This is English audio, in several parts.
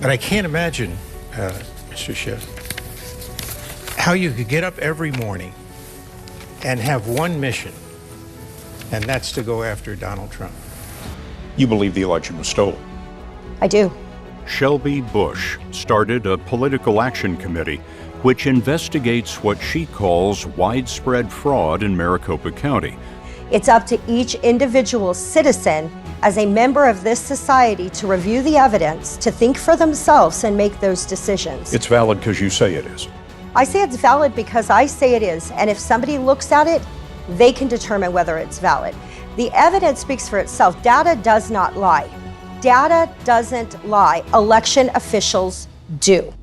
But I can't imagine, Mr. Schiff, how you could get up every morning and have one mission, and that's to go after Donald Trump. You believe the election was stolen? I do. Shelby Bush started a political action committee which investigates what she calls widespread fraud in Maricopa County. It's up to each individual citizen as a member of this society to review the evidence, to think for themselves and make those decisions. It's valid because you say it is. I say it's valid because I say it is, and if somebody looks at it, they can determine whether it's valid. The evidence speaks for itself. Data does not lie. Data doesn't lie. Election officials do.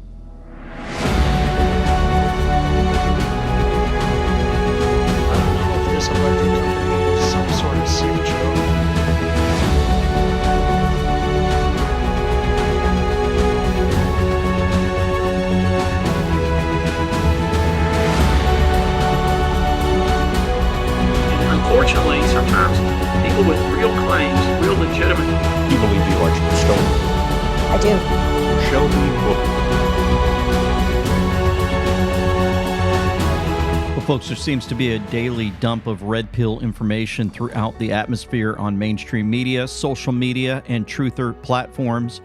Unfortunately, sometimes people with real claims, real legitimate. You believe the election was stolen? I do. Shelby Bush. Well, folks, there seems to be a daily dump of red pill information throughout the atmosphere on mainstream media, social media, and truther platforms.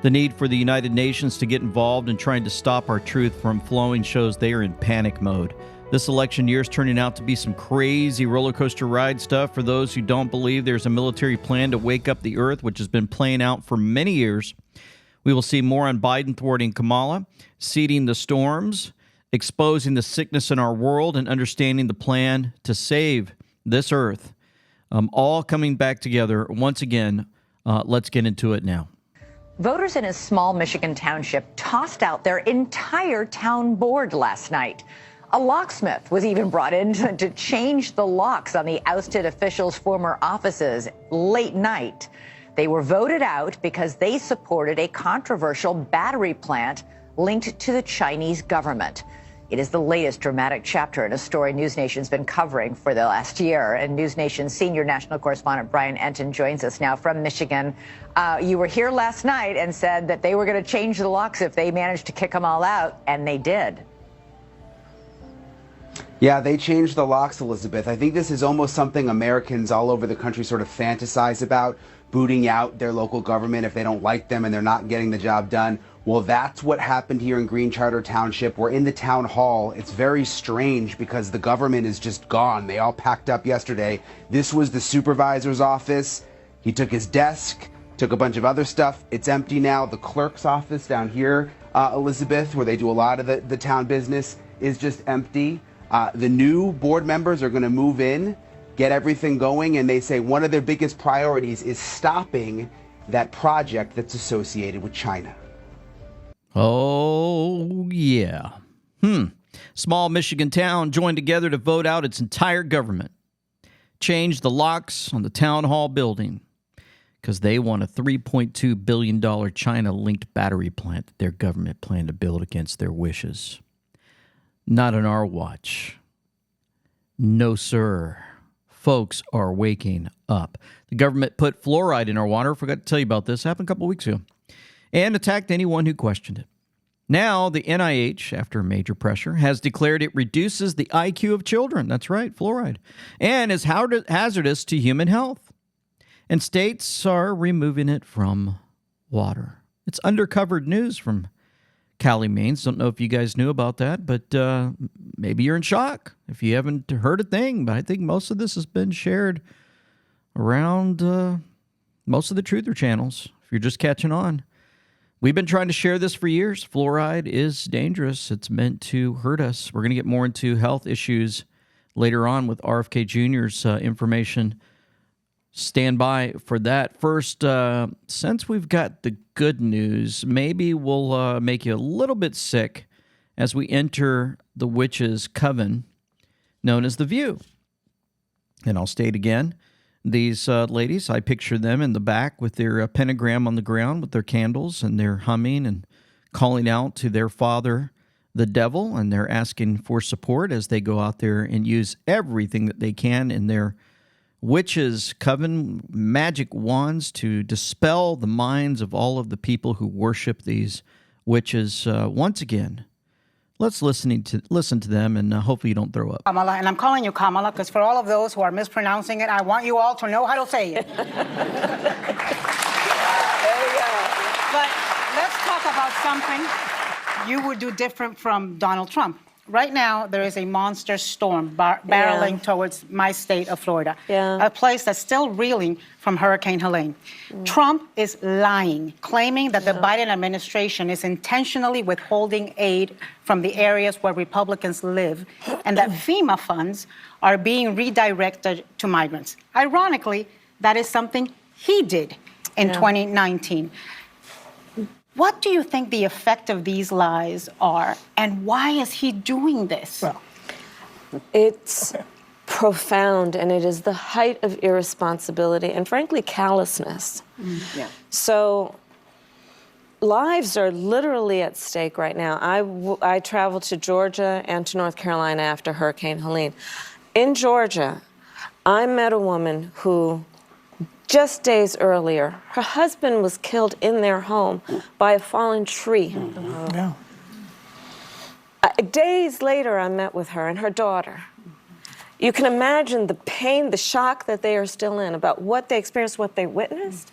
The need for the United Nations to get involved in trying to stop our truth from flowing shows they are in panic mode. This election year is turning out to be some crazy roller coaster ride stuff for those who don't believe there's a military plan to wake up the earth, which has been playing out for many years. We will see more on Biden thwarting Kamala, seeding the storms, exposing the sickness in our world, and understanding the plan to save this earth. All coming back together once again. Let's get into it now. Voters in a small Michigan township tossed out their entire town board last night. A locksmith was even brought in to change the locks on the ousted officials' former offices late night. They were voted out because they supported a controversial battery plant linked to the Chinese government. It is the latest dramatic chapter in a story News Nation's been covering for the last year. And News Nation's senior national correspondent Brian Enton joins us now from Michigan. You were here last night and said that they were going to change the locks if they managed to kick them all out, and they did. Yeah, they changed the locks, Elizabeth. I think this is almost something Americans all over the country sort of fantasize about, booting out their local government if they don't like them and they're not getting the job done. Well, that's what happened here in Green Charter Township. We're in the town hall. It's very strange because the government is just gone. They all packed up yesterday. This was the supervisor's office. He took his desk, took a bunch of other stuff. It's empty now. The clerk's office down here, Elizabeth, where they do a lot of the town business, is just empty. The new board members are going to move in, get everything going, and they say one of their biggest priorities is stopping that project that's associated with China. Oh, yeah. Small Michigan town joined together to vote out its entire government. Change the locks on the town hall building because they want a $3.2 billion China-linked battery plant that their government planned to build against their wishes. Not on our watch. No, sir. Folks are waking up. The government put fluoride in our water. Forgot to tell you about this. Happened a couple weeks ago. And attacked anyone who questioned it. Now, the NIH, after major pressure, has declared it reduces the IQ of children. That's right, fluoride. And is hazardous to human health. And states are removing it from water. It's undercovered news from Cali, Maine. Don't know if you guys knew about that, but maybe you're in shock if you haven't heard a thing. But I think most of this has been shared around most of the truther channels, if you're just catching on. We've been trying to share this for years. Fluoride is dangerous. It's meant to hurt us. We're going to get more into health issues later on with RFK Jr.'s information. Stand by for that. First, since we've got the good news, maybe we'll make you a little bit sick as we enter the witch's coven known as The View. And I'll state again, these ladies, I picture them in the back with their pentagram on the ground with their candles, and they're humming and calling out to their father, the devil, and they're asking for support as they go out there and use everything that they can in their witches coven magic wands to dispel the minds of all of the people who worship these witches. Once again, let's listen to them, and hopefully you don't throw up. Kamala, and I'm calling you Kamala because for all of those who are mispronouncing it, I want you all to know how to say it. There you go. But let's talk about something you would do different from Donald Trump. Right now, there is a monster storm barreling towards my state of Florida, a place that's still reeling from Hurricane Helene. Trump is lying, claiming that the Biden administration is intentionally withholding aid from the areas where Republicans live and that FEMA funds are being redirected to migrants. Ironically, that is something he did in 2019. What do you think the effect of these lies are, and why is he doing this? Well, it's profound, and it is the height of irresponsibility and, frankly, callousness. So lives are literally at stake right now. I traveled to Georgia and to North Carolina after Hurricane Helene. In Georgia, I met a woman who, just days earlier, her husband was killed in their home by a fallen tree. Days later, I met with her and her daughter. You can imagine the pain, the shock that they are still in about what they experienced, what they witnessed.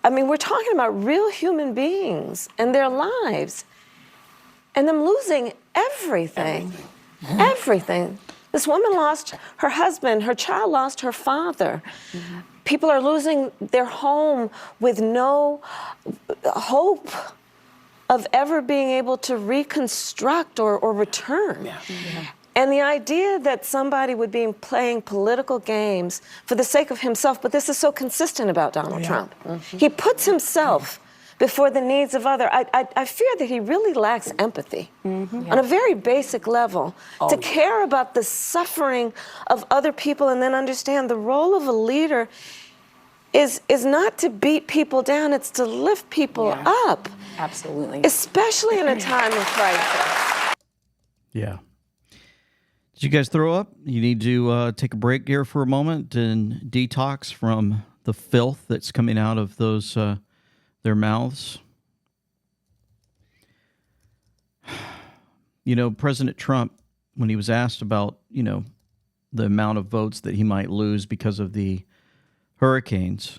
I mean, we're talking about real human beings and their lives, and them losing everything. Everything. This woman lost her husband, her child lost her father. People are losing their home with no hope of ever being able to reconstruct or return. And the idea that somebody would be playing political games for the sake of himself, but this is so consistent about Donald Trump. He puts himself before the needs of others. I fear that he really lacks empathy on a very basic level to care about the suffering of other people and then understand the role of a leader is not to beat people down, it's to lift people up. Absolutely. Especially in a time of crisis. Yeah. Did you guys throw up? You need to take a break here for a moment and detox from the filth that's coming out of those their mouths. You know, President Trump, when he was asked about, the amount of votes that he might lose because of the hurricanes,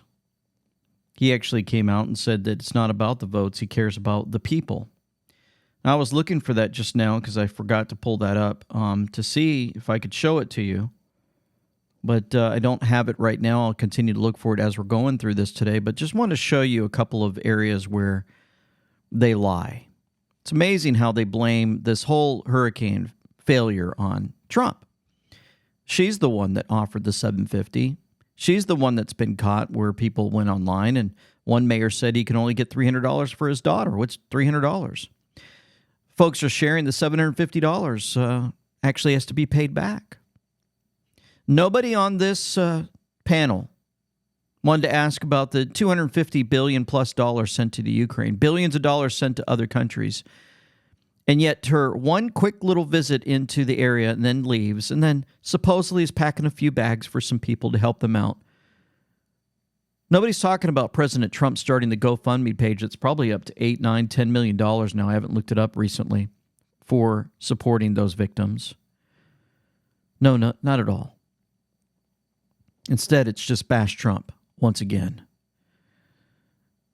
he actually came out and said that it's not about the votes. He cares about the people. Now, I was looking for that just now because I forgot to pull that up to see if I could show it to you. But I don't have it right now. I'll continue to look for it as we're going through this today. But just want to show you a couple of areas where they lie. It's amazing how they blame this whole hurricane failure on Trump. She's the one that offered the $750. She's the one that's been caught where people went online and one mayor said he can only get $300 for his daughter. What's $300? Folks are sharing the $750 actually has to be paid back. Nobody on this panel wanted to ask about the $250 billion plus sent to the Ukraine, billions of dollars sent to other countries. And yet her one quick little visit into the area and then leaves and then supposedly is packing a few bags for some people to help them out. Nobody's talking about President Trump starting the GoFundMe page that's probably up to $8, $9, $10 million now. I haven't looked it up recently for supporting those victims. No, not at all. Instead, it's just bash Trump once again.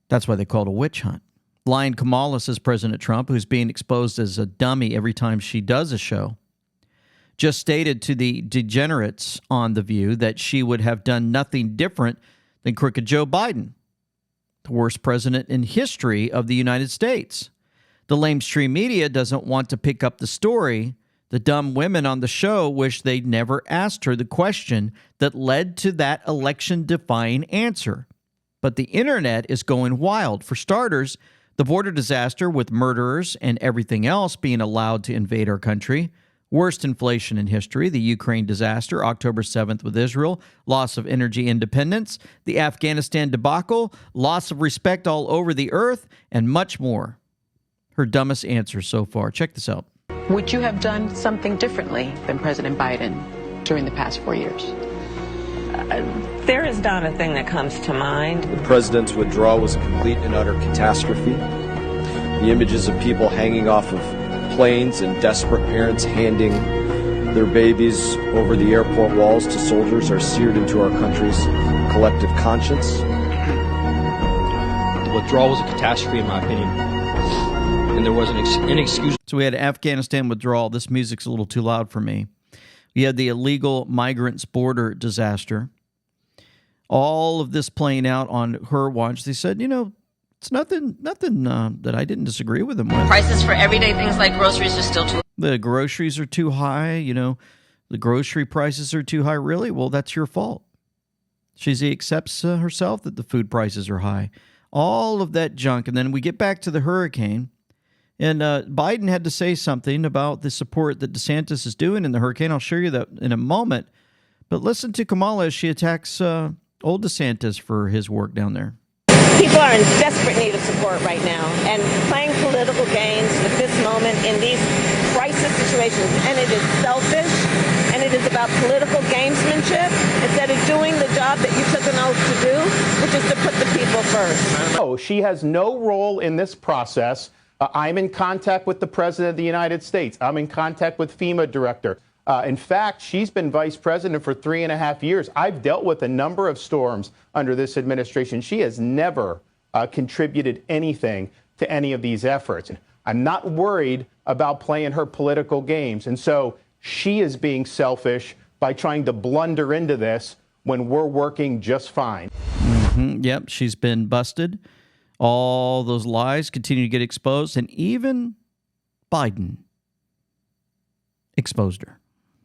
That's why they call it a witch hunt. Lying Kamala, says President Trump, who's being exposed as a dummy every time she does a show, just stated to the degenerates on The View that she would have done nothing different than crooked Joe Biden, the worst president in history of the United States. The lamestream media doesn't want to pick up the story. The dumb women on the show wish they'd never asked her the question that led to that election-defying answer. But the internet is going wild. For starters, the border disaster with murderers and everything else being allowed to invade our country, worst inflation in history, the Ukraine disaster, October 7th with Israel, loss of energy independence, the Afghanistan debacle, loss of respect all over the earth, and much more. Her dumbest answer so far. Check this out. Would you have done something differently than President Biden during the past 4 years? There is not a thing that comes to mind. The president's withdrawal was a complete and utter catastrophe. The images of people hanging off of planes and desperate parents handing their babies over the airport walls to soldiers are seared into our country's collective conscience. The withdrawal was a catastrophe, in my opinion, and there was an inexcusable. So we had Afghanistan withdrawal. This music's a little too loud for me. We had the illegal migrants border disaster. All of this playing out on her watch. They said, it's nothing that I didn't disagree with them with. Prices for everyday things like groceries are still too. The groceries are too high. The grocery prices are too high. Really? Well, that's your fault. She accepts herself that the food prices are high. All of that junk. And then we get back to the hurricane. And Biden had to say something about the support that DeSantis is doing in the hurricane. I'll show you that in a moment. But listen to Kamala as she attacks old DeSantis for his work down there. People are in desperate need of support right now, and playing political games at this moment in these crisis situations, and it is selfish, and it is about political gamesmanship instead of doing the job that you took an oath to do, which is to put the people first. No, she has no role in this process. I'm in contact with the President of the United States. I'm in contact with FEMA director. In fact, she's been vice president for 3.5 years. I've dealt with a number of storms under this administration. She has never contributed anything to any of these efforts. I'm not worried about playing her political games. And so she is being selfish by trying to blunder into this when we're working just fine. Mm-hmm. Yep, she's been busted. All those lies continue to get exposed, and even Biden exposed her.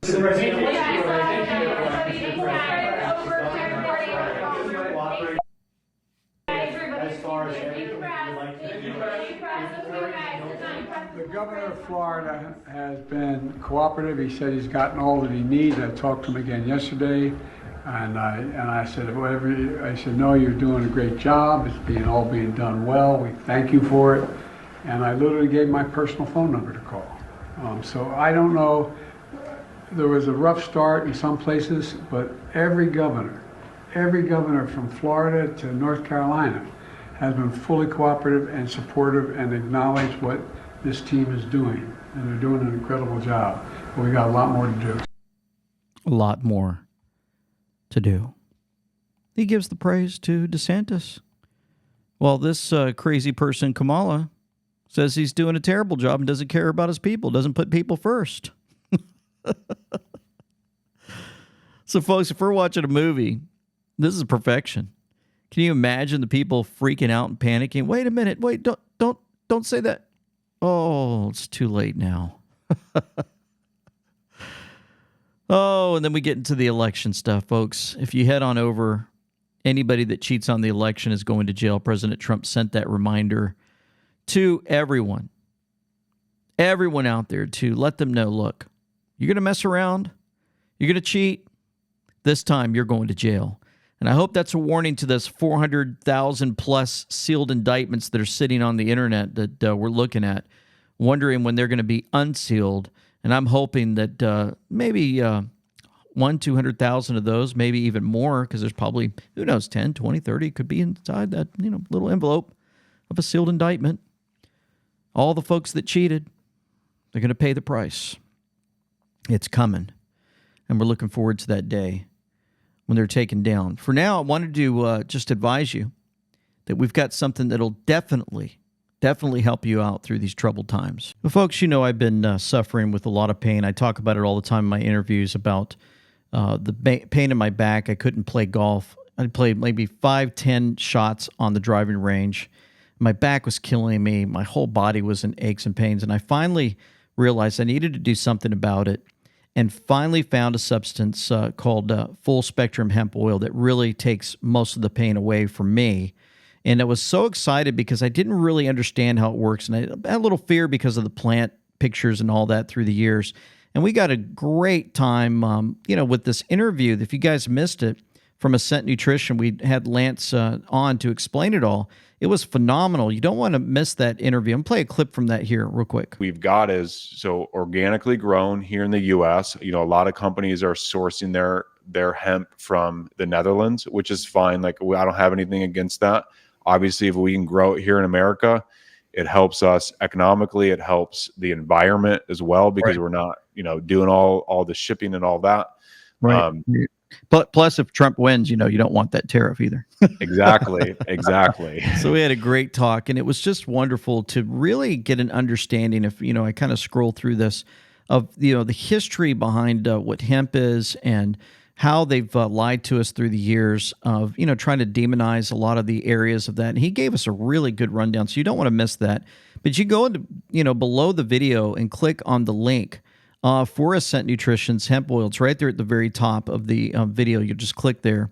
As far as everything that you'd like to do. The governor of Florida has been cooperative. He said he's gotten all that he needs. I talked to him again yesterday, and I said, no, you're doing a great job. It's all being done well. We thank you for it. And I literally gave my personal phone number to call. So I don't know. There was a rough start in some places, but every governor from Florida to North Carolina has been fully cooperative and supportive and acknowledged what this team is doing. And they're doing an incredible job. But we got a lot more to do. A lot more to do. He gives the praise to DeSantis. Well, this crazy person, Kamala, says he's doing a terrible job and doesn't care about his people, doesn't put people first. So, folks, if we're watching a movie, this is perfection. Can you imagine the people freaking out and panicking? Wait a minute. Wait, don't say that. Oh, it's too late now. Oh, and then we get into the election stuff, folks. If you head on over, anybody that cheats on the election is going to jail. President Trump sent that reminder to everyone out there to let them know, look, you're going to mess around, you're going to cheat, this time you're going to jail. And I hope that's a warning to those 400,000 plus sealed indictments that are sitting on the internet that we're looking at, wondering when they're going to be unsealed. And I'm hoping that maybe 200,000 of those, maybe even more, because there's probably, who knows, 10, 20, 30 could be inside that little envelope of a sealed indictment. All the folks that cheated, they're going to pay the price. It's coming. And we're looking forward to that day when they're taken down. For now, I wanted to just advise you that we've got something that'll definitely help you out through these troubled times. Well, folks, I've been suffering with a lot of pain. I talk about it all the time in my interviews about the pain in my back. I couldn't play golf. I played maybe 5-10 shots on the driving range. My back was killing me. My whole body was in aches and pains. And I finally realized I needed to do something about it, and finally found a substance called full spectrum hemp oil that really takes most of the pain away from me. And I was so excited because I didn't really understand how it works. And I had a little fear because of the plant pictures and all that through the years. And we got a great time, with this interview. If you guys missed it, from Ascent Nutrition. We had Lance on to explain it all. It was phenomenal. You don't want to miss that interview. I'm going to play a clip from that here real quick. We've got is so organically grown here in the U.S. You know, a lot of companies are sourcing their hemp from the Netherlands, which is fine. Like, I don't have anything against that. Obviously, if we can grow it here in America, it helps us economically. It helps the environment as well, because we're not, doing all the shipping and all that. Right. Plus, if Trump wins, you don't want that tariff either. Exactly. So we had a great talk, and it was just wonderful to really get an understanding of, I kind of scroll through this of, the history behind what hemp is and how they've lied to us through the years of, trying to demonize a lot of the areas of that. And he gave us a really good rundown, so you don't want to miss that. But you go into, below the video and click on the link for Ascent Nutrition's hemp oil. It's right there at the very top of the video. You just click there,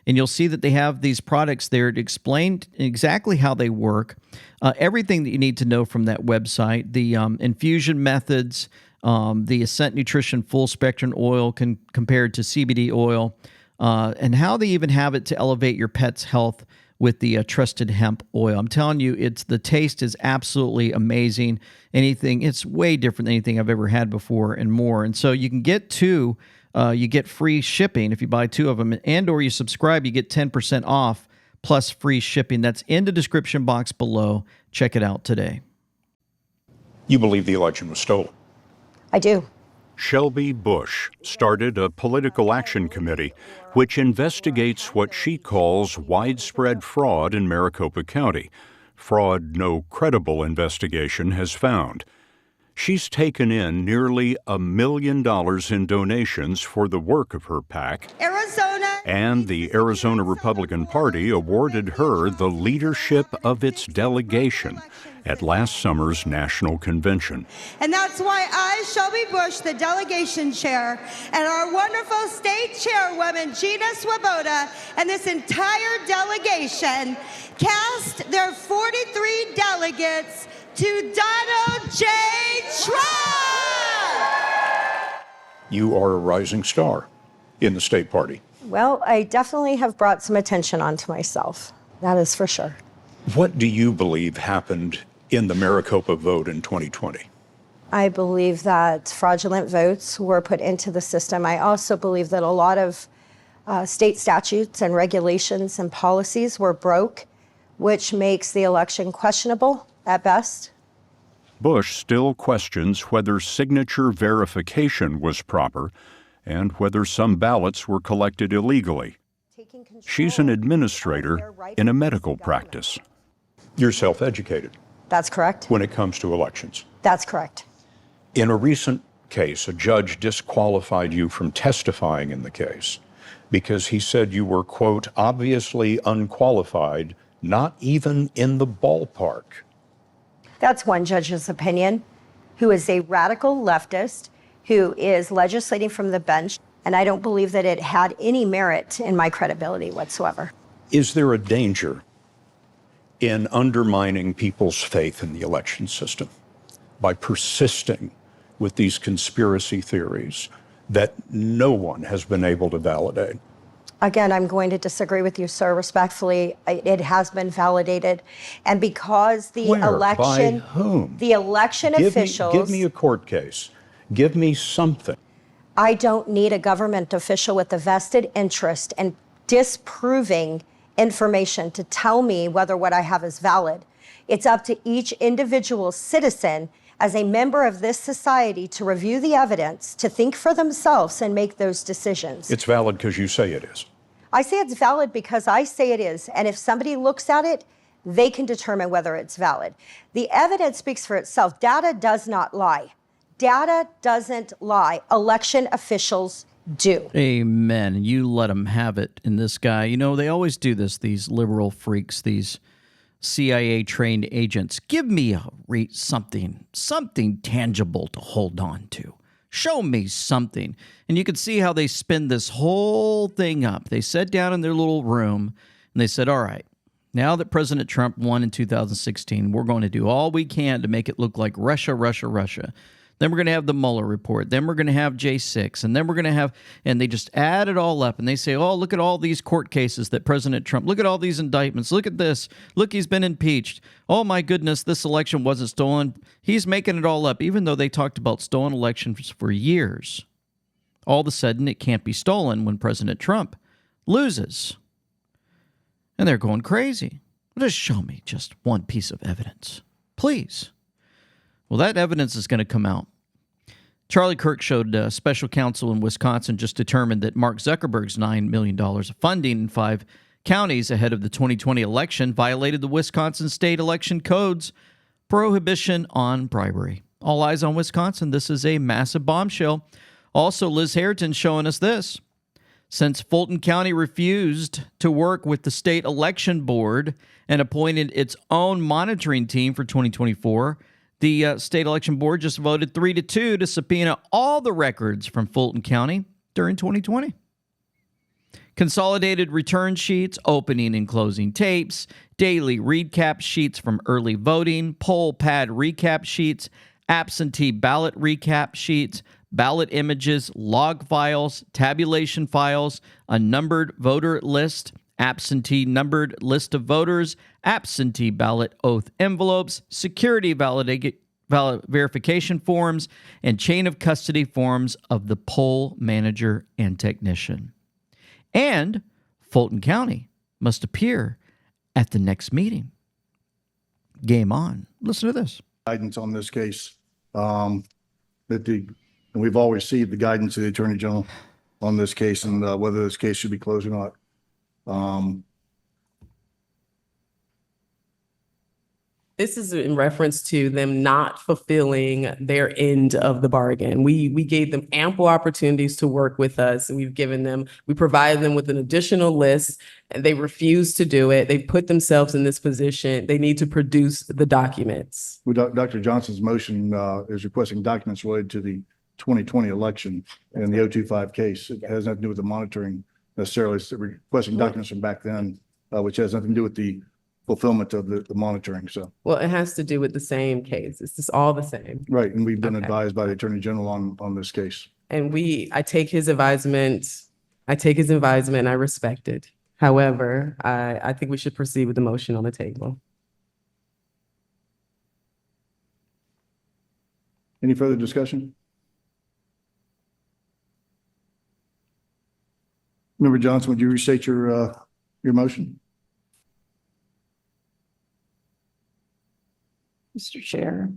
and you'll see that they have these products there to explain exactly how they work, everything that you need to know from that website, the infusion methods, the Ascent Nutrition full spectrum oil compared to CBD oil, and how they even have it to elevate your pet's health with the trusted hemp oil. I'm telling you, the taste is absolutely amazing. It's way different than anything I've ever had before and more. And so you can get two, you get free shipping if you buy two of them, and or you subscribe, you get 10% off plus free shipping. That's in the description box below. Check it out today. You believe the election was stolen? I do. Shelby Bush started a political action committee which investigates what she calls widespread fraud in Maricopa County, fraud no credible investigation has found. She's taken in nearly $1 million in donations for the work of her PAC, Arizona, and the Arizona Republican Party awarded her the leadership of its delegation at last summer's national convention. And that's why I, Shelby Bush, the delegation chair, and our wonderful state chairwoman, Gina Swoboda, and this entire delegation cast their 43 delegates to Donald J. Trump! You are a rising star in the state party. Well, I definitely have brought some attention onto myself. That is for sure. What do you believe happened in the Maricopa vote in 2020? I believe that fraudulent votes were put into the system. I also believe that a lot of state statutes and regulations and policies were broke, which makes the election questionable at best. Bush still questions whether signature verification was proper and whether some ballots were collected illegally. She's an administrator in a medical practice. You're self-educated. That's correct. When it comes to elections. That's correct. In a recent case, a judge disqualified you from testifying in the case because he said you were, quote, obviously unqualified, not even in the ballpark. That's one judge's opinion, who is a radical leftist, who is legislating from the bench, and I don't believe that it had any merit in my credibility whatsoever. Is there a danger in undermining people's faith in the election system by persisting with these conspiracy theories that no one has been able to validate? Again, I'm going to disagree with you, sir, respectfully. It has been validated. And because the election... By whom? The election officials... Give me a court case. Give me something. I don't need a government official with a vested interest in disproving information to tell me whether what I have is valid. It's up to each individual citizen as a member of this society to review the evidence, to think for themselves and make those decisions. It's valid because you say it is. I say it's valid because I say it is. And if somebody looks at it, they can determine whether it's valid. The evidence speaks for itself. Data does not lie. Data doesn't lie. Election officials do. Amen. You let them have it. And this guy, they always do this, these liberal freaks, these CIA-trained agents. Give me something tangible to hold on to. Show me something. And you can see how they spin this whole thing up. They sat down in their little room and they said, all right, now that President Trump won in 2016, we're going to do all we can to make it look like Russia, Russia, Russia. Then we're going to have the Mueller report. Then we're going to have J6. And then we're going to have, and they just add it all up. And they say, oh, look at all these court cases that President Trump, look at all these indictments. Look at this. Look, he's been impeached. Oh, my goodness, this election wasn't stolen. He's making it all up, even though they talked about stolen elections for years. All of a sudden, it can't be stolen when President Trump loses. And they're going crazy. Just show me just one piece of evidence, please. Well, that evidence is going to come out. Charlie Kirk showed special counsel in Wisconsin just determined that Mark Zuckerberg's $9 million of funding in 5 counties ahead of the 2020 election violated the Wisconsin state election code's prohibition on bribery. All eyes on Wisconsin. This is a massive bombshell. Also, Liz Harrington showing us this. Since Fulton County refused to work with the state election board and appointed its own monitoring team for 2024, the state election board just voted 3-2 to subpoena all the records from Fulton County during 2020. Consolidated return sheets, opening and closing tapes, daily recap sheets from early voting, poll pad recap sheets, absentee ballot recap sheets, ballot images, log files, tabulation files, a numbered voter list, absentee numbered list of voters, absentee ballot oath envelopes, security verification forms, and chain of custody forms of the poll manager and technician. And Fulton County must appear at the next meeting. Game on. Listen to this. Guidance on this case. And we've all received the guidance of the Attorney General on this case and whether this case should be closed or not. This is in reference to them not fulfilling their end of the bargain. We gave them ample opportunities to work with us. We provided them with an additional list, and they refused to do it. They put themselves in this position. They need to produce the documents. Well, Dr. Johnson's motion is requesting documents related to the 2020 election and the 025 case. It has nothing to do with the monitoring necessarily. It's requesting documents from back then, which has nothing to do with the fulfillment of the monitoring. So, well, it has to do with the same case. It's just all the same. Right. And we've been advised by the Attorney General on this case. And I take his advisement. I respect it. However, I think we should proceed with the motion on the table. Any further discussion? Member Johnson, would you restate your motion? Mr. Chair.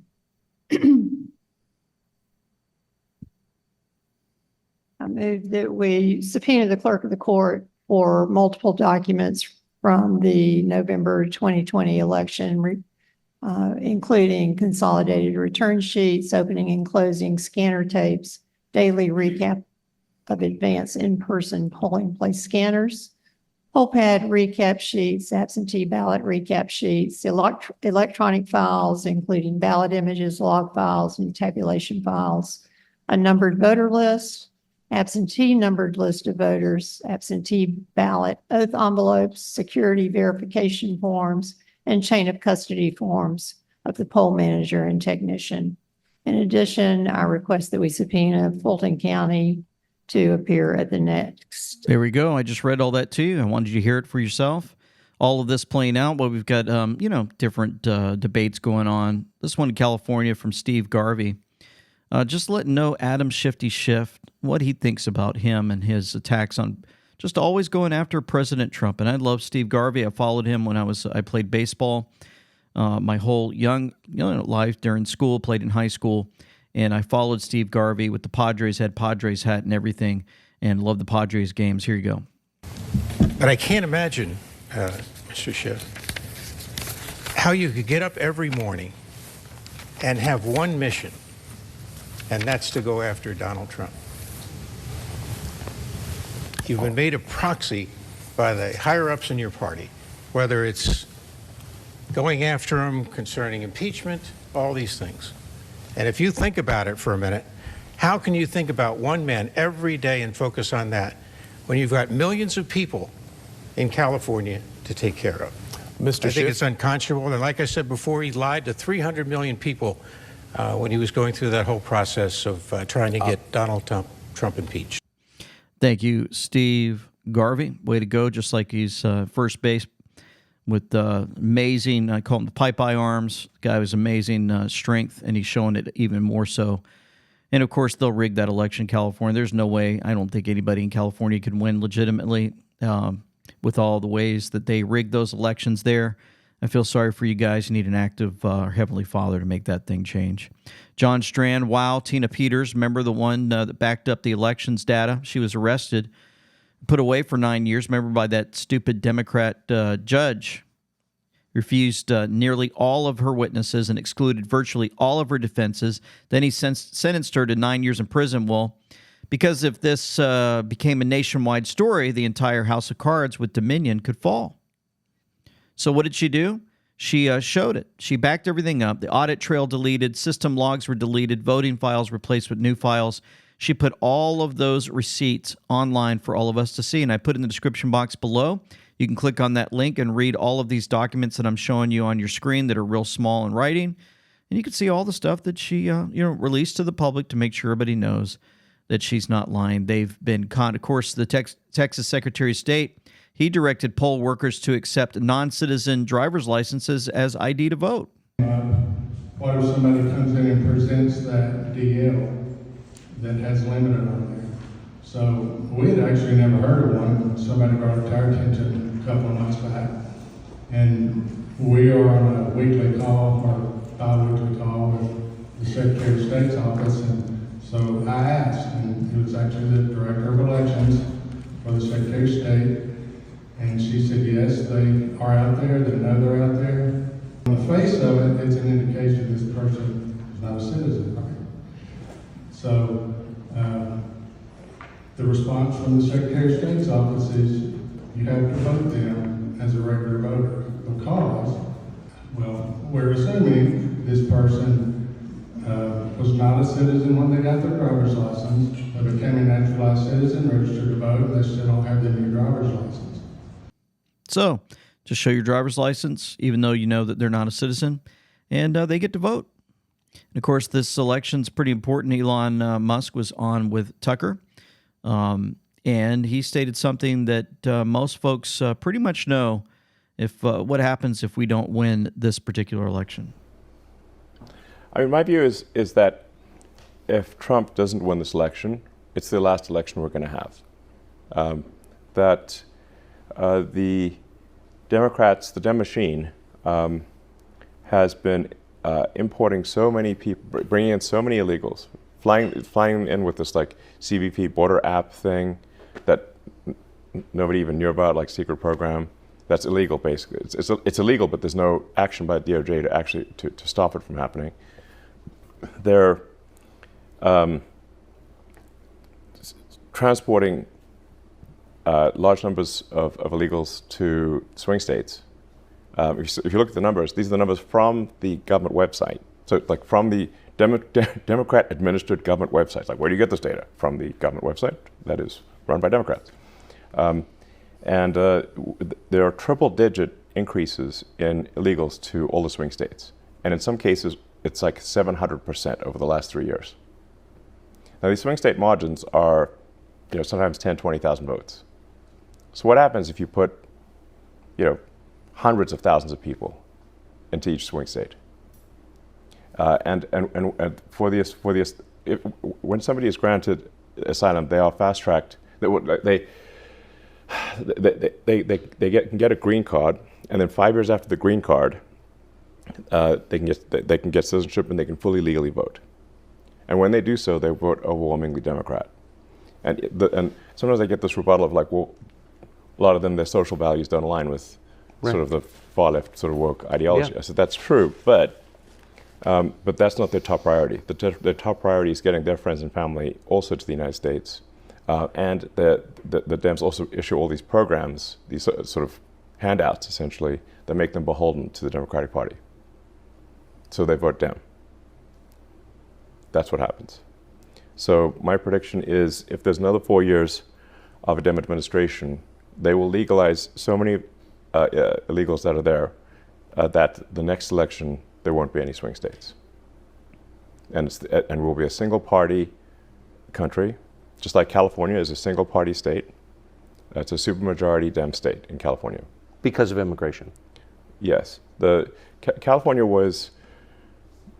I move that we subpoena the clerk of the court for multiple documents from the November 2020 election, including consolidated return sheets, opening and closing scanner tapes, daily recap of advanced in-person polling place scanners, poll pad recap sheets, absentee ballot recap sheets, electronic files, including ballot images, log files, and tabulation files, a numbered voter list, absentee numbered list of voters, absentee ballot oath envelopes, security verification forms, and chain of custody forms of the poll manager and technician. In addition, I request that we subpoena Fulton County to appear at the next. There we go. I just read all that to you. I wanted you to hear it for yourself. All of this playing out. Well, we've got, different debates going on. This one in California from Steve Garvey. Just letting know Adam Shifty Schiff, what he thinks about him and his attacks on just always going after President Trump. And I love Steve Garvey. I followed him when I played baseball my whole young life during school, played in high school. And I followed Steve Garvey with the Padres, had Padres hat and everything, and loved the Padres games. Here you go. But I can't imagine, Mr. Schiff, how you could get up every morning and have one mission, and that's to go after Donald Trump. You've been made a proxy by the higher-ups in your party, whether it's going after him concerning impeachment, all these things. And if you think about it for a minute, how can you think about one man every day and focus on that when you've got millions of people in California to take care of? Mr. I think it's unconscionable. And like I said before, he lied to 300 million people when he was going through that whole process of trying to get Donald Trump impeached. Thank you, Steve Garvey. Way to go, just like he's first base with amazing, I call him the pipe-eye arms. The guy was amazing strength, and he's showing it even more so. And, of course, they'll rig that election in California. There's no way, I don't think anybody in California can win legitimately with all the ways that they rig those elections there. I feel sorry for you guys. You need an active Heavenly Father to make that thing change. John Strand, wow. Tina Peters, remember the one that backed up the elections data? She was arrested, put away for 9 years, remember, by that stupid Democrat judge. Refused nearly all of her witnesses and excluded virtually all of her defenses. Then he sentenced her to 9 years in prison. Well, because if this became a nationwide story, the entire house of cards with Dominion could fall. So what did she do? She showed it. She backed everything up. The audit trail deleted, system logs were deleted, voting files replaced with new files. She put all of those receipts online for all of us to see, and I put in the description box below. You can click on that link and read all of these documents that I'm showing you on your screen that are real small in writing, and you can see all the stuff that she released to the public to make sure everybody knows that she's not lying. They've been of course, the Texas Secretary of State, he directed poll workers to accept non-citizen driver's licenses as ID to vote. What if somebody comes in and presents that DL that has limited on there? So we had actually never heard of one, but somebody brought it to our attention a couple of months back. And we are on a weekly call or bi-weekly call with the Secretary of State's office. And so I asked, and it was actually the Director of Elections for the Secretary of State. And she said, yes, they are out there, they know they're out there. On the face of it, it's an indication this person is not a citizen, right? So the response from the Secretary of State's office is you have to vote them as a regular voter because, well, we're assuming this person was not a citizen when they got their driver's license, they became a naturalized citizen, registered to vote, and they still don't have their new driver's license. So just show your driver's license, even though you know that they're not a citizen, and they get to vote. And of course, this election's pretty important. Elon Musk was on with Tucker, and he stated something that most folks pretty much know if what happens if we don't win this particular election. I mean, my view is that if Trump doesn't win this election, it's the last election we're going to have. The Democrats, the Dem machine, has been importing so many people, bringing in so many illegals, flying in with this like CBP border app thing that nobody even knew about, like secret program. That's illegal, basically. It's illegal, but there's no action by the DOJ to actually to stop it from happening. They're transporting large numbers of illegals to swing states. If you look at the numbers, these are the numbers from the government website. So like from the Democrat-administered government websites. Like where do you get this data? From the government website that is run by Democrats. There are triple-digit increases in illegals to all the swing states. And in some cases, it's like 700% over the last 3 years. Now these swing state margins are sometimes 10, 20,000 votes. So what happens if you put, hundreds of thousands of people into each swing state? And when somebody is granted asylum, they are fast-tracked. They can get a green card, and then 5 years after the green card, they can get citizenship and they can fully legally vote. And when they do so, they vote overwhelmingly Democrat. And sometimes I get this rebuttal of like, well, a lot of them, their social values don't align with sort of the far left sort of woke ideology. Yeah. I said, that's true, but that's not their top priority. Their top priority is getting their friends and family also to the United States. And the Dems also issue all these programs, these sort of handouts, essentially, that make them beholden to the Democratic Party. So they vote Dem. That's what happens. So my prediction is if there's another 4 years of a Dem administration, they will legalize so many illegals that are there that the next election, there won't be any swing states. and we'll be a single-party country, just like California is a single-party state. It's a supermajority Dem state in California. Because of immigration? Yes. California was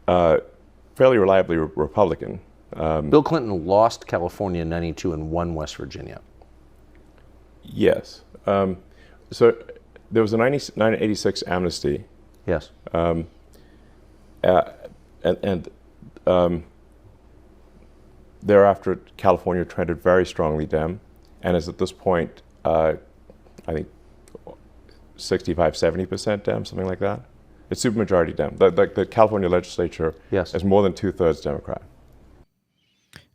fairly reliably Republican. Bill Clinton lost California in '92 and won West Virginia. Yes. So there was a 1986 amnesty. Yes. Thereafter, California trended very strongly Dem, and is at this point, I think, 65-70% Dem, something like that. It's supermajority Dem. The California legislature is more than 2/3 Democrat.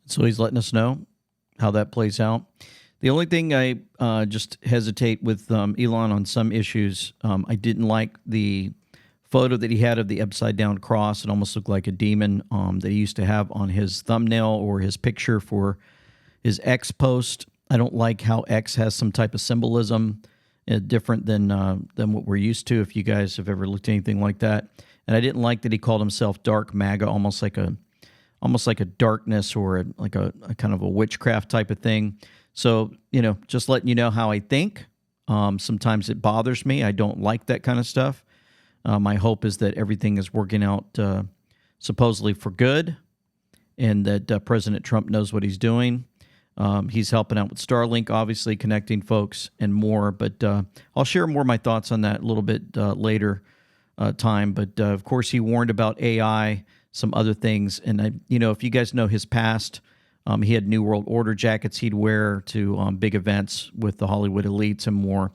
So he's letting us know how that plays out. The only thing I just hesitate with Elon on some issues, I didn't like the photo that he had of the upside-down cross. It almost looked like a demon that he used to have on his thumbnail or his picture for his X post. I don't like how X has some type of symbolism different than what we're used to, if you guys have ever looked at anything like that. And I didn't like that he called himself Dark MAGA, almost like a darkness or a kind of a witchcraft type of thing. So, just letting you know how I think. Sometimes it bothers me. I don't like that kind of stuff. My hope is that everything is working out supposedly for good, and that President Trump knows what he's doing. He's helping out with Starlink, obviously connecting folks and more. But I'll share more of my thoughts on that a little bit later time. But of course, he warned about AI, some other things. And if you guys know his past, he had New World Order jackets he'd wear to big events with the Hollywood elites and more.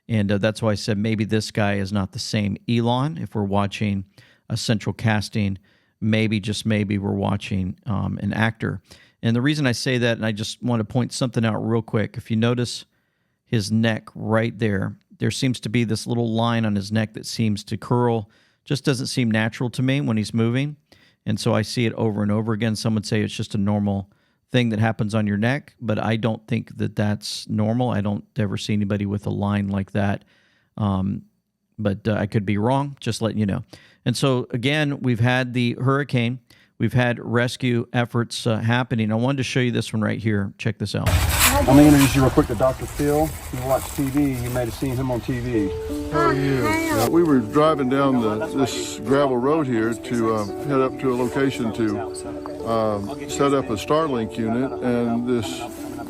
And that's why I said maybe this guy is not the same Elon. If we're watching a central casting, maybe, just maybe, we're watching an actor. And the reason I say that, and I just want to point something out real quick, if you notice his neck right there, there seems to be this little line on his neck that seems to curl. Just doesn't seem natural to me when he's moving. And so I see it over and over again. Some would say it's just a normal thing that happens on your neck, but I don't think that that's normal. I don't ever see anybody with a line like that. But I could be wrong, just letting you know. And so, again, we've had the hurricane. We've had rescue efforts happening. I wanted to show you this one right here. Check this out. Let me introduce you real quick to Dr. Phil. You watch TV, you may have seen him on TV. How are you? We were driving down this gravel road here to head up to a location to set up a Starlink unit, and this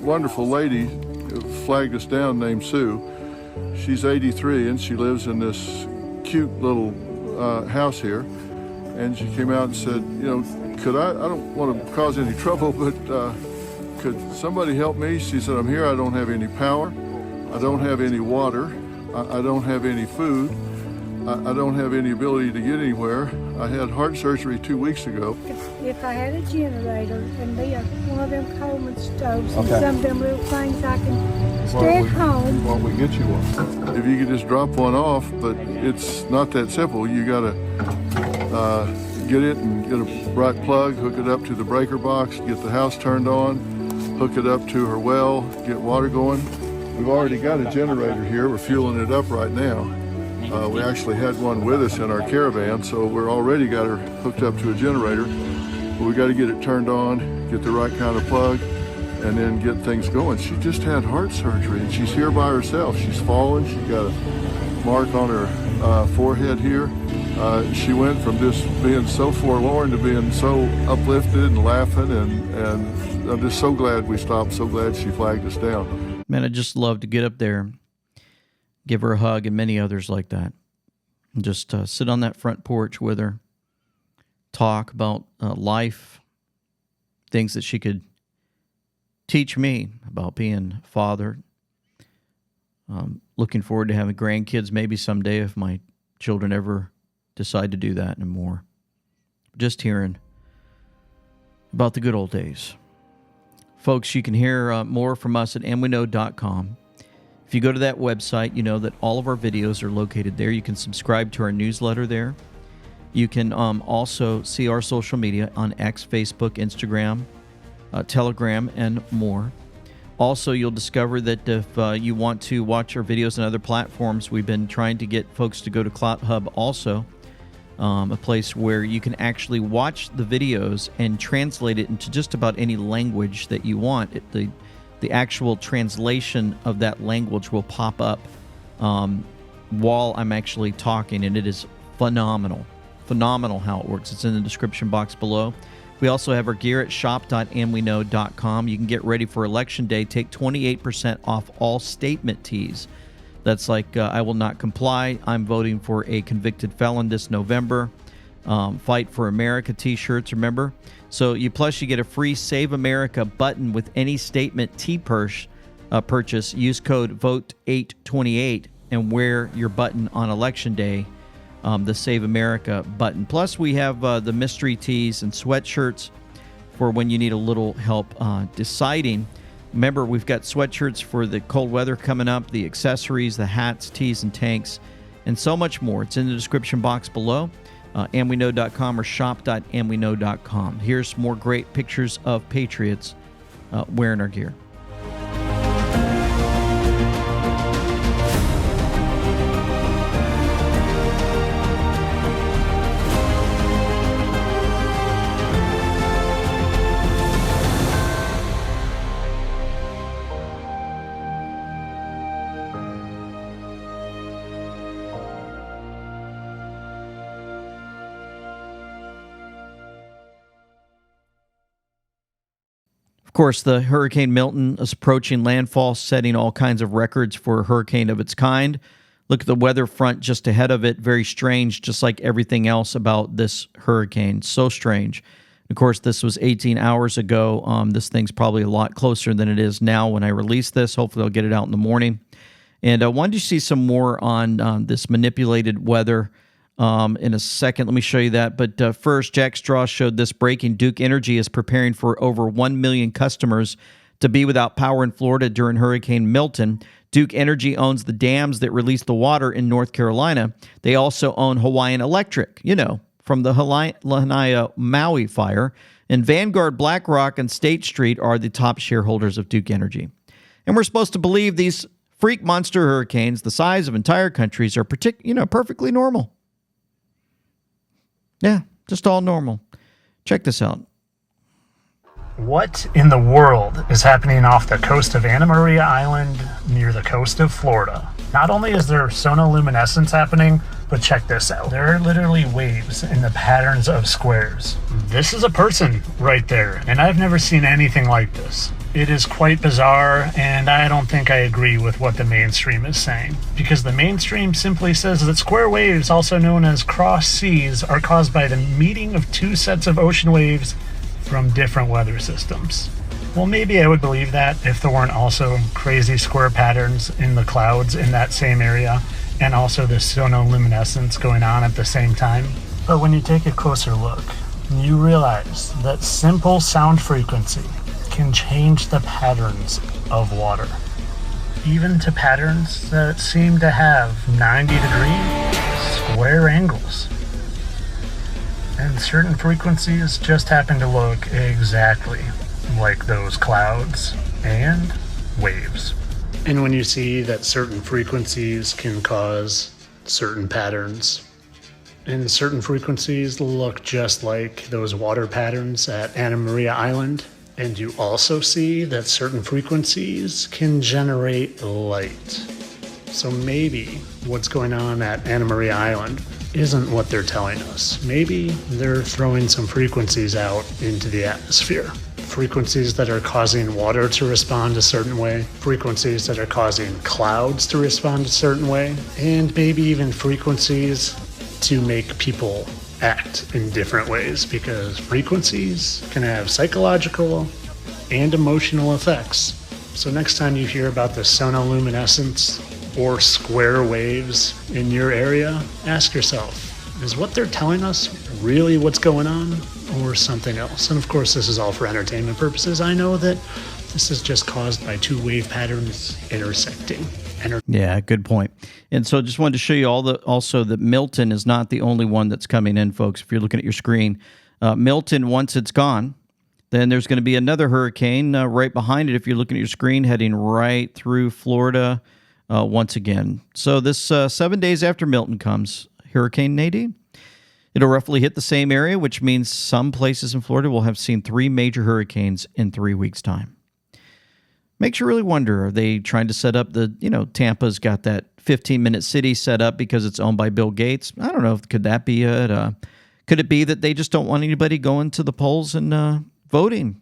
wonderful lady flagged us down named Sue. She's 83 and she lives in this cute little house here. And she came out and said, could I don't want to cause any trouble, but could somebody help me? She said, I'm here, I don't have any power, I don't have any water, I don't have any food, I don't have any ability to get anywhere. I had heart surgery 2 weeks ago. If I had a generator and be one of them Coleman stoves and some of them little things I can stay at home. Why don't we get you one? If you could just drop one off, but it's not that simple. You gotta get it and get a bright plug, hook it up to the breaker box, get the house turned on, hook it up to her well, get water going. We've already got a generator here. We're fueling it up right now. We actually had one with us in our caravan, so we're already got her hooked up to a generator. But we got to get it turned on, get the right kind of plug, and then get things going. She just had heart surgery, and she's here by herself. She's fallen. She got a mark on her forehead here. She went from just being so forlorn to being so uplifted and laughing, and I'm just so glad we stopped, so glad she flagged us down. Man, I'd just love to get up there, give her a hug, and many others like that. And just sit on that front porch with her, talk about life, things that she could teach me about being a father. Looking forward to having grandkids maybe someday if my children ever decide to do that and more. Just hearing about the good old days. Folks, you can hear more from us at amweknow.com. If you go to that website, you know that all of our videos are located there. You can subscribe to our newsletter there. You can also see our social media on X, Facebook, Instagram, Telegram, and more. Also, you'll discover that if you want to watch our videos on other platforms, we've been trying to get folks to go to Clout Hub also. a place where you can actually watch the videos and translate it into just about any language that you want. The actual translation of that language will pop up while I'm actually talking, and it is phenomenal. Phenomenal how it works. It's in the description box below. We also have our gear at shop.andweknow.com. You can get ready for Election Day. Take 28% off all statement tees. That's like, I will not comply. I'm voting for a convicted felon this November. Fight for America t-shirts, remember? So you get a free Save America button with any statement tee purchase. Use code VOTE828 and wear your button on Election Day. The Save America button. Plus, we have the mystery tees and sweatshirts for when you need a little help deciding. Remember, we've got sweatshirts for the cold weather coming up, the accessories, the hats, tees, and tanks, and so much more. It's in the description box below, andweknow.com or shop.andweknow.com. Here's more great pictures of patriots wearing our gear. Of course, the Hurricane Milton is approaching landfall, setting all kinds of records for a hurricane of its kind. Look at the weather front just ahead of it. Very strange, just like everything else about this hurricane. So strange. Of course, this was 18 hours ago. This thing's probably a lot closer than it is now when I release this. Hopefully, I'll get it out in the morning. And I wanted to see some more on this manipulated weather in a second. Let me show you that. But first, Jack Straw showed this breaking. Duke Energy is preparing for over 1 million customers to be without power in Florida during Hurricane Milton. Duke Energy owns the dams that release the water in North Carolina. They also own Hawaiian Electric, from the Lahaina Maui fire. And Vanguard, BlackRock, and State Street are the top shareholders of Duke Energy. And we're supposed to believe these freak monster hurricanes, the size of entire countries, are perfectly normal. Yeah, just all normal. Check this out. What in the world is happening off the coast of Anna Maria Island near the coast of Florida? Not only is there sonoluminescence happening, but check this out. There are literally waves in the patterns of squares. This is a person right there, and I've never seen anything like this. It is quite bizarre, and I don't think I agree with what the mainstream is saying. Because the mainstream simply says that square waves, also known as cross seas, are caused by the meeting of two sets of ocean waves from different weather systems. Well, maybe I would believe that if there weren't also crazy square patterns in the clouds in that same area, and also the sonoluminescence going on at the same time. But when you take a closer look, you realize that simple sound frequency can change the patterns of water, even to patterns that seem to have 90-degree square angles. And certain frequencies just happen to look exactly like those clouds and waves. And when you see that certain frequencies can cause certain patterns, and certain frequencies look just like those water patterns at Anna Maria Island, and you also see that certain frequencies can generate light. So maybe what's going on at Anna Maria Island isn't what they're telling us. Maybe they're throwing some frequencies out into the atmosphere. Frequencies that are causing water to respond a certain way, frequencies that are causing clouds to respond a certain way, and maybe even frequencies to make people act in different ways, because frequencies can have psychological and emotional effects. So next time you hear about the sonoluminescence or square waves in your area, ask yourself, is what they're telling us really what's going on, or something else? And of course, this is all for entertainment purposes. I know that this is just caused by two wave patterns intersecting. Yeah, good point. And so just wanted to show you also that Milton is not the only one that's coming in, folks. If you're looking at your screen, Milton, once it's gone, then there's going to be another hurricane right behind it. If you're looking at your screen, heading right through Florida once again. So this 7 days after Milton comes, Hurricane Nadine. It'll roughly hit the same area, which means some places in Florida will have seen 3 major hurricanes in 3 weeks' time. Makes you really wonder, are they trying to set up Tampa's got that 15-minute city set up because it's owned by Bill Gates? I don't know. Could that be it? Could it be that they just don't want anybody going to the polls and voting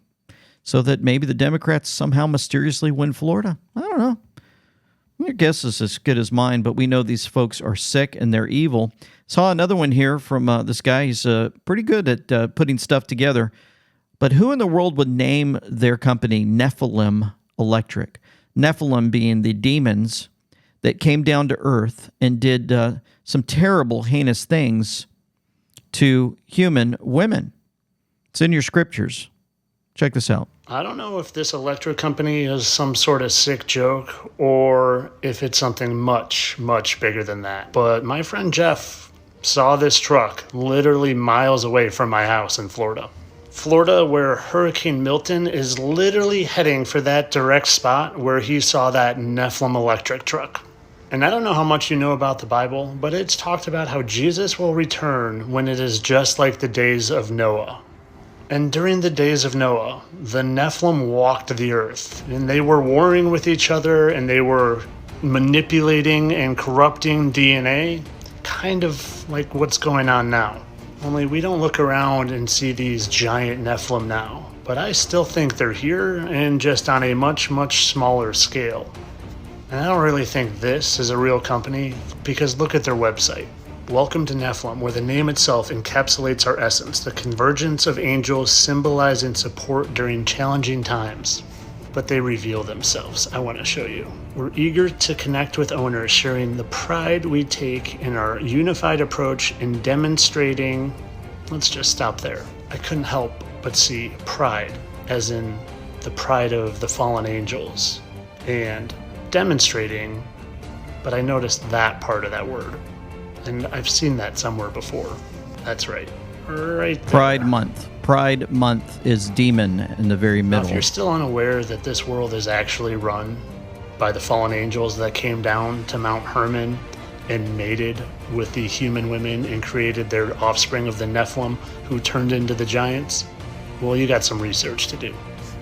so that maybe the Democrats somehow mysteriously win Florida? I don't know. Your guess is as good as mine, but we know these folks are sick and they're evil. Saw another one here from this guy. He's pretty good at putting stuff together. But who in the world would name their company Nephilim Electric? Nephilim being the demons that came down to earth and did some terrible, heinous things to human women. It's in your scriptures. Check this out. I don't know if this electric company is some sort of sick joke or if it's something much, much bigger than that. But my friend Jeff saw this truck literally miles away from my house in Florida. Florida, where Hurricane Milton is literally heading for that direct spot where he saw that Nephilim electric truck. And I don't know how much you know about the Bible, but it's talked about how Jesus will return when it is just like the days of Noah. And during the days of Noah, the Nephilim walked the earth, and they were warring with each other, and they were manipulating and corrupting DNA, kind of like what's going on now. Only we don't look around and see these giant Nephilim now, but I still think they're here and just on a much, much smaller scale. And I don't really think this is a real company because look at their website. Welcome to Nephilim, where the name itself encapsulates our essence, the convergence of angels symbolizing support during challenging times. But they reveal themselves. I want to show you. We're eager to connect with owners, sharing the pride we take in our unified approach in demonstrating. Let's just stop there. I couldn't help but see pride, as in the pride of the fallen angels, and demonstrating, but I noticed that part of that word. And I've seen that somewhere before. That's right. Right there. Pride Month. Pride Month is demon in the very Now, middle. if you're still unaware that this world is actually run by the fallen angels that came down to Mount Hermon and mated with the human women and created their offspring of the Nephilim who turned into the giants, well, you got some research to do.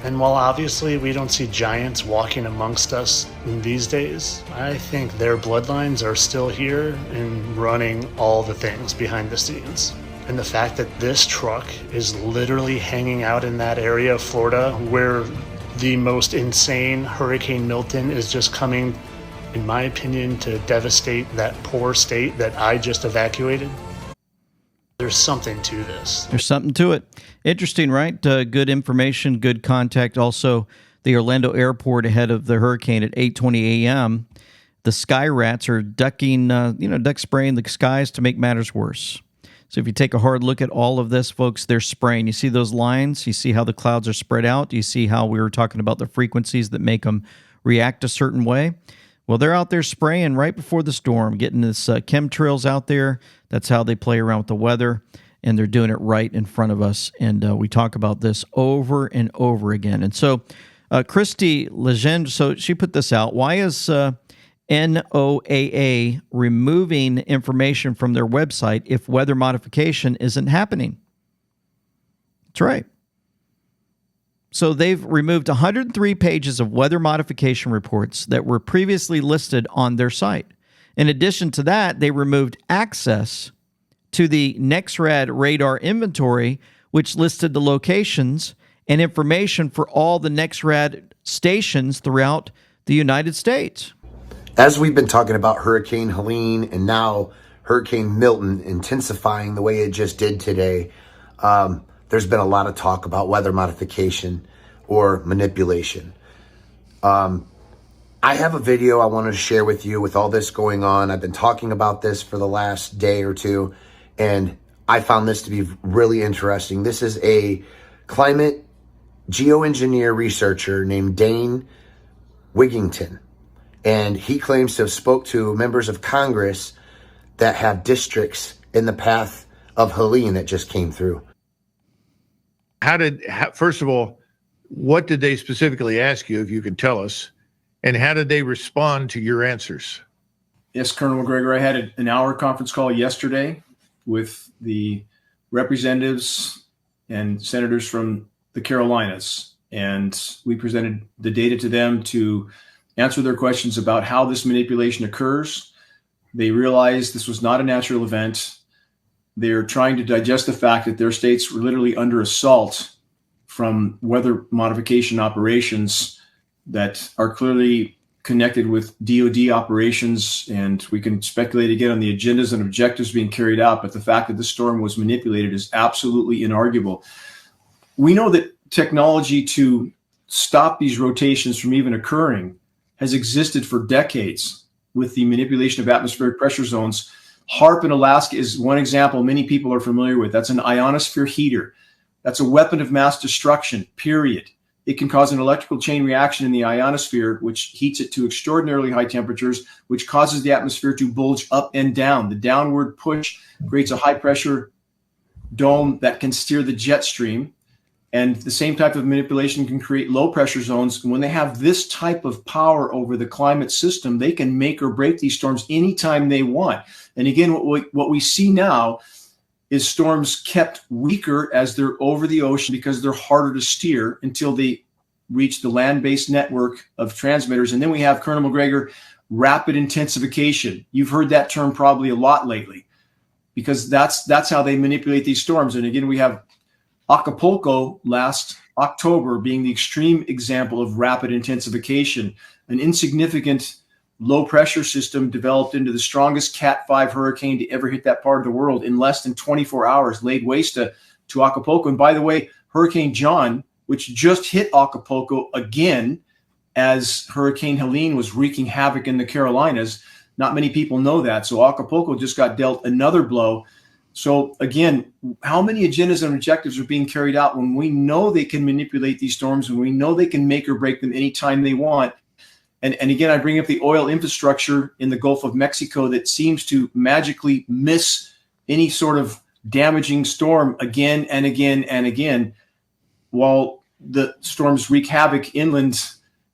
And while obviously we don't see giants walking amongst us in these days, I think their bloodlines are still here and running all the things behind the scenes. And the fact that this truck is literally hanging out in that area of Florida where the most insane Hurricane Milton is just coming, in my opinion, to devastate that poor state that I just evacuated. There's something to this. There's something to it. Interesting, right? Good information, good contact. Also, the Orlando airport ahead of the hurricane at 8:20 a.m. The sky rats are ducking, duck spraying the skies to make matters worse. So if you take a hard look at all of this, folks, they're spraying. You see those lines? You see how the clouds are spread out? You see how we were talking about the frequencies that make them react a certain way? Well, they're out there spraying right before the storm, getting this chemtrails out there. That's how they play around with the weather, and they're doing it right in front of us. And we talk about this over and over again. And so Christy Legendre, so she put this out. Why is NOAA removing information from their website if weather modification isn't happening? That's right. So they've removed 103 pages of weather modification reports that were previously listed on their site. In addition to that, they removed access to the NEXRAD radar inventory, which listed the locations and information for all the NEXRAD stations throughout the United States. As we've been talking about Hurricane Helene and now Hurricane Milton intensifying the way it just did today, there's been a lot of talk about weather modification or manipulation. I have a video I wanted to share with you with all this going on. I've been talking about this for the last day or two, and I found this to be really interesting. This is a climate geoengineer researcher named Dane Wigington, and he claims to have spoke to members of Congress that have districts in the path of Helene that just came through. First of all, what did they specifically ask you, if you can tell us, and how did they respond to your answers? Yes, Colonel McGregor, I had an hour conference call yesterday with the representatives and senators from the Carolinas, and we presented the data to them to answer their questions about how this manipulation occurs. They realized this was not a natural event. They're trying to digest the fact that their states were literally under assault from weather modification operations that are clearly connected with DoD operations, and we can speculate again on the agendas and objectives being carried out, but the fact that the storm was manipulated is absolutely inarguable. We know that technology to stop these rotations from even occurring has existed for decades with the manipulation of atmospheric pressure zones. HAARP in Alaska is one example many people are familiar with. That's an ionosphere heater. That's a weapon of mass destruction, period. It can cause an electrical chain reaction in the ionosphere, which heats it to extraordinarily high temperatures, which causes the atmosphere to bulge up and down. The downward push creates a high pressure dome that can steer the jet stream. And the same type of manipulation can create low pressure zones. And when they have this type of power over the climate system, they can make or break these storms anytime they want. And again, what we see now is storms kept weaker as they're over the ocean because they're harder to steer until they reach the land-based network of transmitters. And then we have, Colonel McGregor, rapid intensification. You've heard that term probably a lot lately because that's how they manipulate these storms. And again, we have Acapulco last October being the extreme example of rapid intensification. An insignificant low pressure system developed into the strongest Cat 5 hurricane to ever hit that part of the world in less than 24 hours, laid waste to Acapulco. And by the way, Hurricane John, which just hit Acapulco again as Hurricane Helene was wreaking havoc in the Carolinas. Not many people know that. So Acapulco just got dealt another blow. So again, how many agendas and objectives are being carried out when we know they can manipulate these storms, when we know they can make or break them anytime they want? And again, I bring up the oil infrastructure in the Gulf of Mexico that seems to magically miss any sort of damaging storm again and again and again, while the storms wreak havoc inland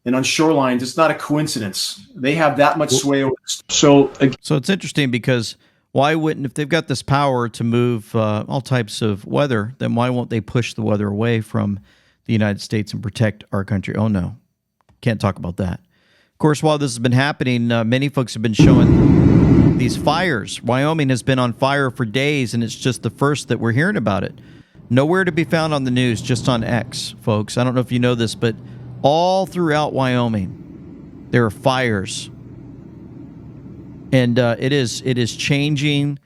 and on shorelines. It's not a coincidence. They have that much sway over the storm. So it's interesting because why wouldn't, if they've got this power to move all types of weather, then why won't they push the weather away from the United States and protect our country? Oh, no. Can't talk about that. Of course, while this has been happening, many folks have been showing these fires. Wyoming has been on fire for days, and it's just the first that we're hearing about it. Nowhere to be found on the news, just on X, folks. I don't know if you know this, but all throughout Wyoming, there are fires. And it is changing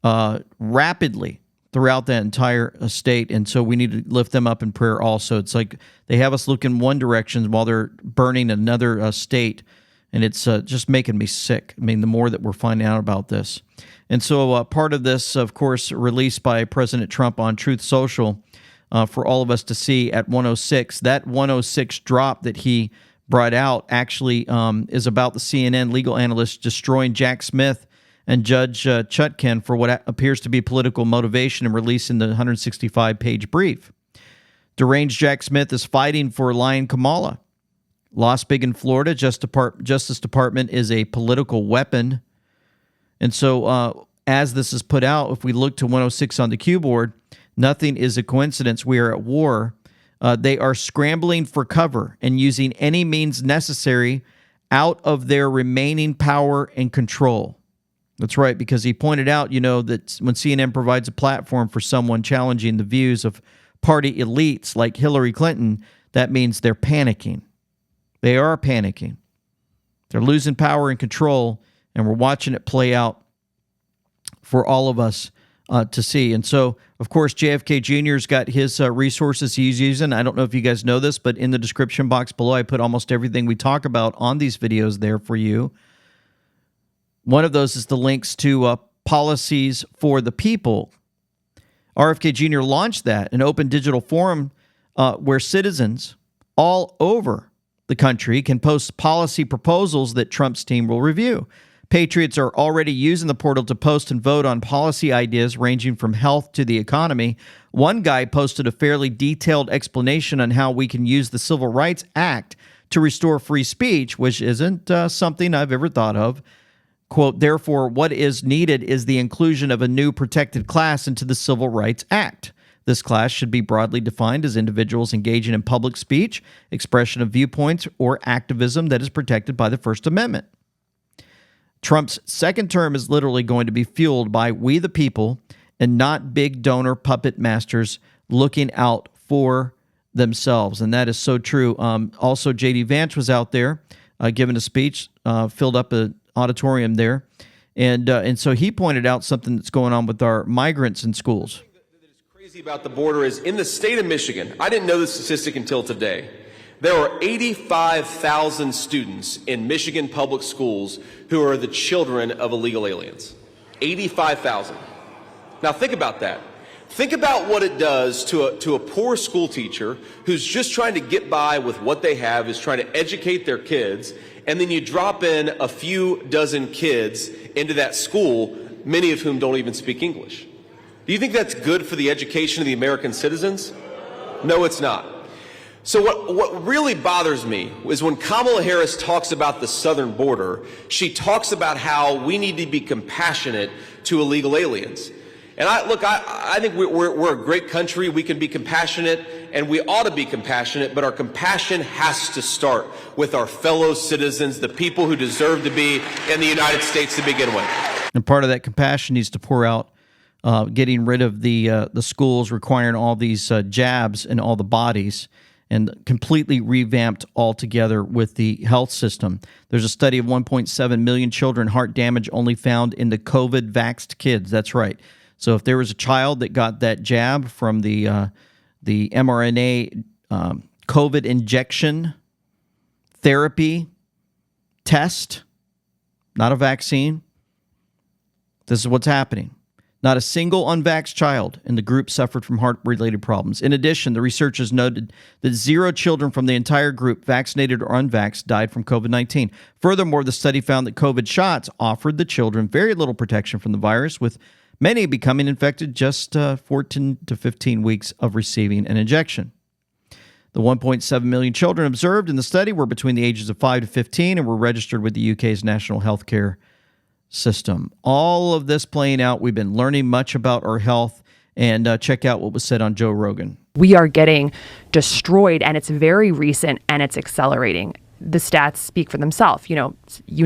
rapidly throughout that entire state, and so we need to lift them up in prayer also. It's like they have us look in one direction while they're burning another state, and it's just making me sick. I mean, the more that we're finding out about this. And so part of this, of course, released by President Trump on Truth Social for all of us to see at 106, that 106 drop that he brought out actually is about the CNN legal analyst destroying Jack Smith and Judge Chutkan for what appears to be political motivation and releasing the 165-page brief. Deranged Jack Smith is fighting for lying Kamala. Lost big in Florida. Justice Department is a political weapon. And so as this is put out, if we look to 106 on the cue board, nothing is a coincidence. We are at war. They are scrambling for cover and using any means necessary out of their remaining power and control. That's right, because he pointed out, that when CNN provides a platform for someone challenging the views of party elites like Hillary Clinton, that means they're panicking. They are panicking. They're losing power and control, and we're watching it play out for all of us to see. And so, of course, JFK Jr.'s got his resources he's using. I don't know if you guys know this, but in the description box below, I put almost everything we talk about on these videos there for you. One of those is the links to Policies for the People. RFK Jr. launched that, an open digital forum where citizens all over the country can post policy proposals that Trump's team will review. Patriots are already using the portal to post and vote on policy ideas ranging from health to the economy. One guy posted a fairly detailed explanation on how we can use the Civil Rights Act to restore free speech, which isn't something I've ever thought of. quote, therefore, what is needed is the inclusion of a new protected class into the Civil Rights Act. This class should be broadly defined as individuals engaging in public speech, expression of viewpoints, or activism that is protected by the First Amendment. Trump's second term is literally going to be fueled by we the people and not big donor puppet masters looking out for themselves. And that is so true. Also, J.D. Vance was out there giving a speech, filled up an auditorium there. And so he pointed out something that's going on with our migrants in schools. Crazy about the border is in the state of Michigan. I didn't know this statistic until today. There are 85,000 students in Michigan public schools who are the children of illegal aliens. 85,000. Now think about that. Think about what it does to a poor school teacher who's just trying to get by with what they have, is trying to educate their kids, and then you drop in a few dozen kids into that school, many of whom don't even speak English. Do you think that's good for the education of the American citizens? No, it's not. So what really bothers me is when Kamala Harris talks about the southern border, she talks about how we need to be compassionate to illegal aliens. And I think we're a great country. We can be compassionate, and we ought to be compassionate, but our compassion has to start with our fellow citizens, the people who deserve to be in the United States to begin with. And part of that compassion needs to pour out getting rid of the schools requiring all these jabs in all the bodies, and completely revamped altogether with the health system. There's a study of 1.7 million children heart damage only found in the COVID vaxxed kids. That's right. So if there was a child that got that jab from the mRNA COVID injection therapy test, not a vaccine, this is what's happening. Not a single unvaxxed child in the group suffered from heart-related problems. In addition, the researchers noted that 0 children from the entire group, vaccinated or unvaxxed, died from COVID-19. Furthermore, the study found that COVID shots offered the children very little protection from the virus, with many becoming infected just 14 to 15 weeks of receiving an injection. The 1.7 million children observed in the study were between the ages of 5 to 15 and were registered with the UK's National Healthcare System. All of this playing out, we've been learning much about our health, and check out what was said on Joe Rogan. We are getting destroyed, and it's very recent, and it's accelerating. The stats speak for themselves. You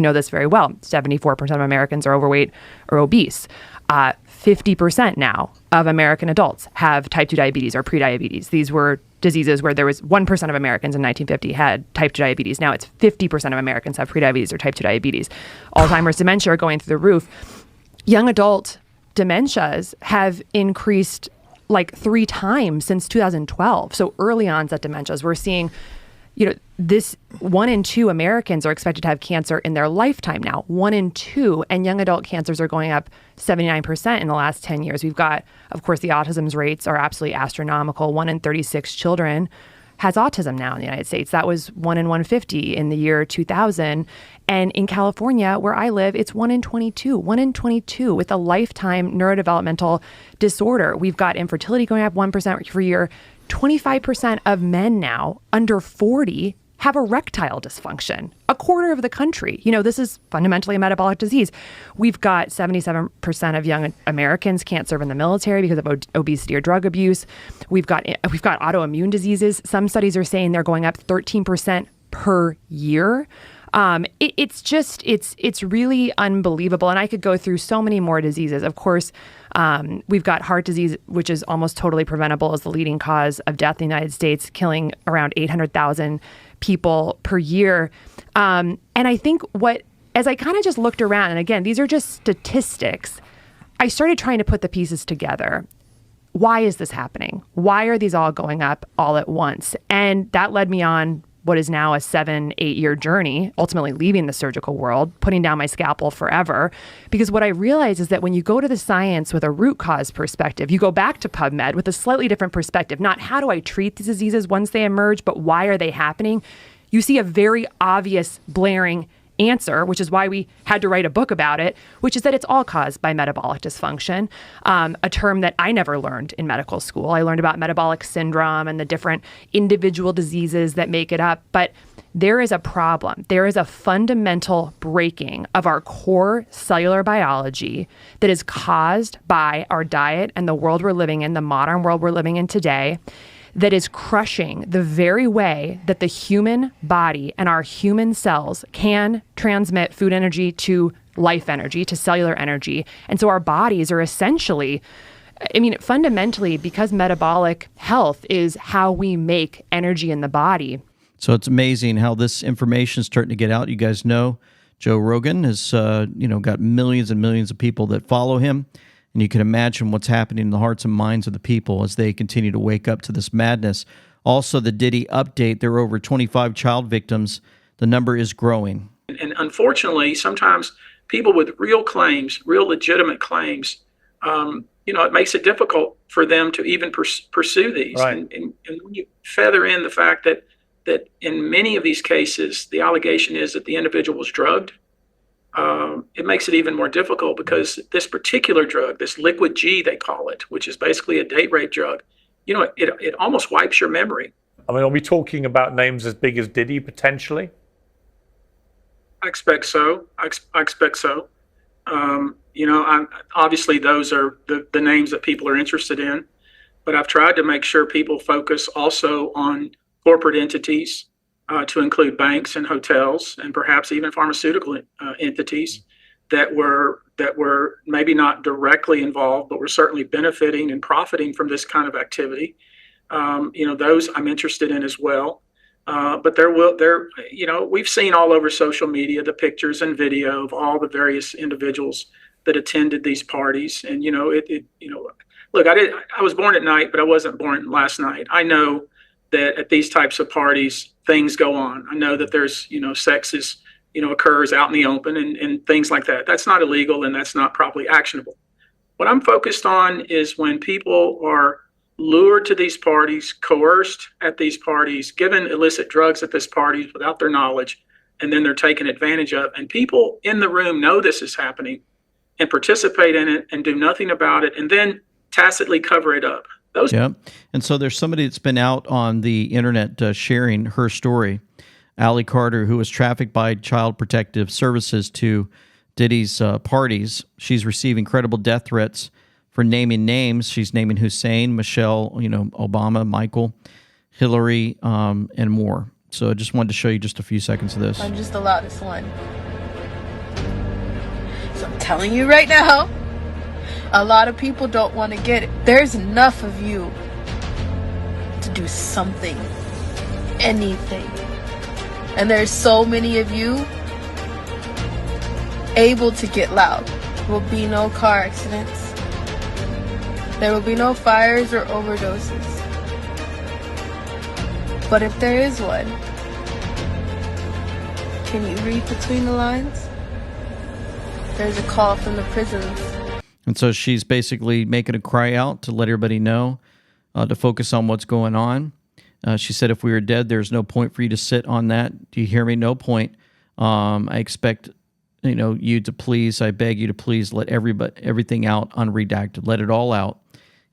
know this very well. 74% of Americans are overweight or obese. 50% now of American adults have type 2 diabetes or prediabetes. These were diseases where there was 1% of Americans in 1950 had type 2 diabetes. Now it's 50% of Americans have prediabetes or type 2 diabetes. Alzheimer's dementia are going through the roof. Young adult dementias have increased like 3 times since 2012. So early onset dementias, we're seeing, this 1 in 2 Americans are expected to have cancer in their lifetime now. 1 in 2, and young adult cancers are going up 79% in the last 10 years. We've got, of course, the autism rates are absolutely astronomical. 1 in 36 children has autism now in the United States. That was 1 in 150 in the year 2000. And in California, where I live, it's 1 in 22. 1 in 22 with a lifetime neurodevelopmental disorder. We've got infertility going up 1% per year. 25% of men now under 40 have erectile dysfunction. A quarter of the country. This is fundamentally a metabolic disease. We've got 77% of young Americans can't serve in the military because of obesity or drug abuse. We've got autoimmune diseases. Some studies are saying they're going up 13% per year. It's really unbelievable. And I could go through so many more diseases. Of course, we've got heart disease, which is almost totally preventable as the leading cause of death in the United States, killing around 800,000 people per year. And I think as I kind of just looked around, and again, these are just statistics, I started trying to put the pieces together. Why is this happening? Why are these all going up all at once? And that led me on what is now a 7-8 year journey, ultimately leaving the surgical world, putting down my scalpel forever. Because what I realized is that when you go to the science with a root cause perspective, you go back to PubMed with a slightly different perspective, not how do I treat these diseases once they emerge, but why are they happening? You see a very obvious, blaring answer, which is why we had to write a book about it, which is that it's all caused by metabolic dysfunction, a term that I never learned in medical school. I learned about metabolic syndrome and the different individual diseases that make it up. But there is a problem. There is a fundamental breaking of our core cellular biology that is caused by our diet and the world we're living in, the modern world we're living in today, that is crushing the very way that the human body and our human cells can transmit food energy to life energy, to cellular energy. And so our bodies are essentially, fundamentally, because metabolic health is how we make energy in the body. So it's amazing how this information is starting to get out. You guys know Joe Rogan has, got millions and millions of people that follow him. And you can imagine what's happening in the hearts and minds of the people as they continue to wake up to this madness. Also, the Diddy update, there are over 25 child victims. The number is growing. And unfortunately, sometimes people with real claims, real legitimate claims, it makes it difficult for them to even pursue these. Right. And when you feather in the fact that in many of these cases, the allegation is that the individual was drugged, it makes it even more difficult because this particular drug, this liquid G, they call it, which is basically a date rape drug, it almost wipes your memory. Are we talking about names as big as Diddy potentially? I expect so. I expect so. Obviously those are the names that people are interested in, but I've tried to make sure people focus also on corporate entities, to include banks and hotels and perhaps even pharmaceutical entities that were maybe not directly involved, but were certainly benefiting and profiting from this kind of activity. Those I'm interested in as well. But we've seen all over social media the pictures and video of all the various individuals that attended these parties. And, look, I was born at night, but I wasn't born last night. I know that at these types of parties, things go on. I know that there's, sex occurs out in the open and things like that. That's not illegal and that's not probably actionable. What I'm focused on is when people are lured to these parties, coerced at these parties, given illicit drugs at this party without their knowledge, and then they're taken advantage of. And people in the room know this is happening and participate in it and do nothing about it and then tacitly cover it up. Yeah. And so there's somebody that's been out on the internet sharing her story, Allie Carter, who was trafficked by Child Protective Services to Diddy's parties. She's receiving credible death threats for naming names. She's naming Hussein, Michelle, Obama, Michael, Hillary, and more. So I just wanted to show you just a few seconds of this. I'm just the loudest one. So I'm telling you right now, a lot of people don't want to get it. There's enough of you to do something, anything. And there's so many of you able to get loud. There will be no car accidents. There will be no fires or overdoses. But if there is one, can you read between the lines? There's a call from the prisons. And so she's basically making a cry out to let everybody know, to focus on what's going on. She said, if we were dead, there's no point for you to sit on that. Do you hear me? No point. I expect, you to please, I beg you to please let everything out unredacted. Let it all out,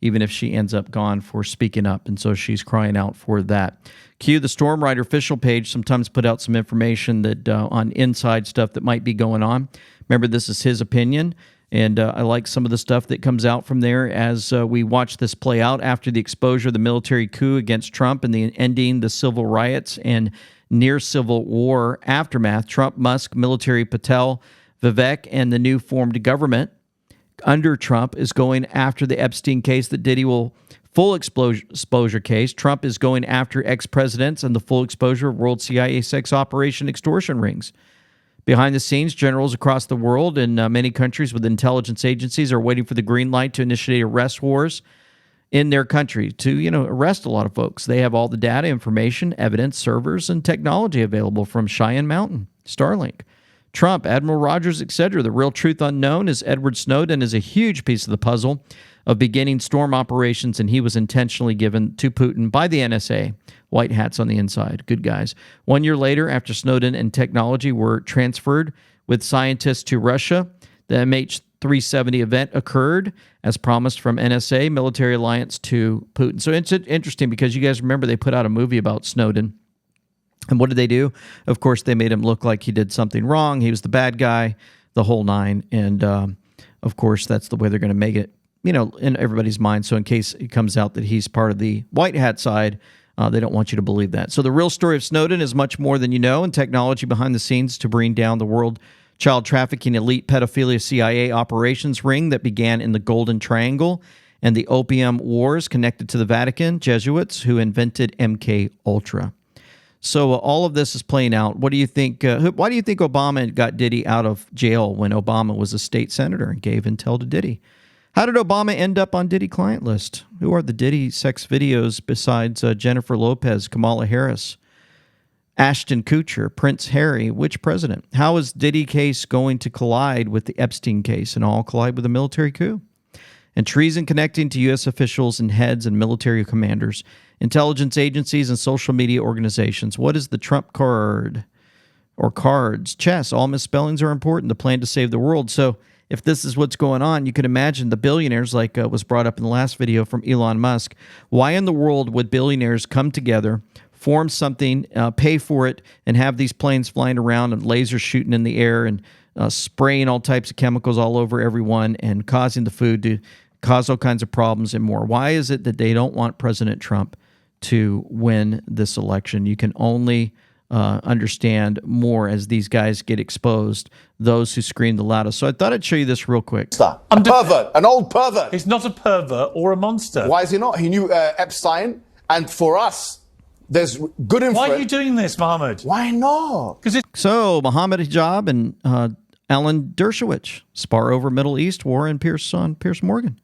even if she ends up gone for speaking up. And so she's crying out for that. Q, the Storm Rider official page sometimes put out some information that on inside stuff that might be going on. Remember, this is his opinion. And I like some of the stuff that comes out from there as we watch this play out after the exposure of the military coup against Trump and the ending the civil riots and near civil war aftermath. Trump, Musk, military Patel, Vivek, and the new formed government under Trump is going after the Epstein case that Diddy will full exposure case. Trump is going after ex-presidents and the full exposure of world CIA sex operation extortion rings. Behind the scenes, generals across the world and many countries with intelligence agencies are waiting for the green light to initiate arrest wars in their country to, arrest a lot of folks. They have all the data, information, evidence, servers, and technology available from Cheyenne Mountain, Starlink, Trump, Admiral Rogers, etc. The real truth unknown is Edward Snowden is a huge piece of the puzzle of beginning storm operations, and he was intentionally given to Putin by the NSA. White hats on the inside. Good guys. 1 year later, after Snowden and technology were transferred with scientists to Russia, the MH370 event occurred, as promised from NSA, military alliance to Putin. So it's interesting because you guys remember they put out a movie about Snowden And what did they do? Of course, they made him look like he did something wrong. He was the bad guy, the whole nine. And, of course, that's the way they're going to make it, in everybody's mind. So in case it comes out that he's part of the white hat side, they don't want you to believe that. So the real story of Snowden is much more than you know, and technology behind the scenes to bring down the world child trafficking, elite pedophilia CIA operations ring that began in the Golden Triangle and the Opium Wars connected to the Vatican, Jesuits who invented MK Ultra. So all of this is playing out. What do you think? Why do you think Obama got Diddy out of jail when Obama was a state senator and gave intel to Diddy? How did Obama end up on Diddy client list? Who are the Diddy sex videos besides Jennifer Lopez, Kamala Harris, Ashton Kutcher, Prince Harry? Which president? How is Diddy case going to collide with the Epstein case and all collide with a military coup? And treason connecting to U.S. officials and heads and military commanders, intelligence agencies, and social media organizations. What is the Trump card or cards? Chess. All misspellings are important. The plan to save the world. So if this is what's going on, you can imagine the billionaires, like was brought up in the last video from Elon Musk. Why in the world would billionaires come together, form something, pay for it, and have these planes flying around and lasers shooting in the air and spraying all types of chemicals all over everyone and causing the food to cause all kinds of problems and more? Why is it that they don't want President Trump to win this election? You can only understand more as these guys get exposed, those who scream the loudest. So I thought I'd show you this real quick. A pervert, an old pervert. He's not a pervert or a monster. Why is he not? He knew Epstein, and for us, there's good info. Why are you doing this, Mohammed? Why not? So Mohammed Hijab and Alan Dershowitz spar over Middle East war and Pierce Morgan.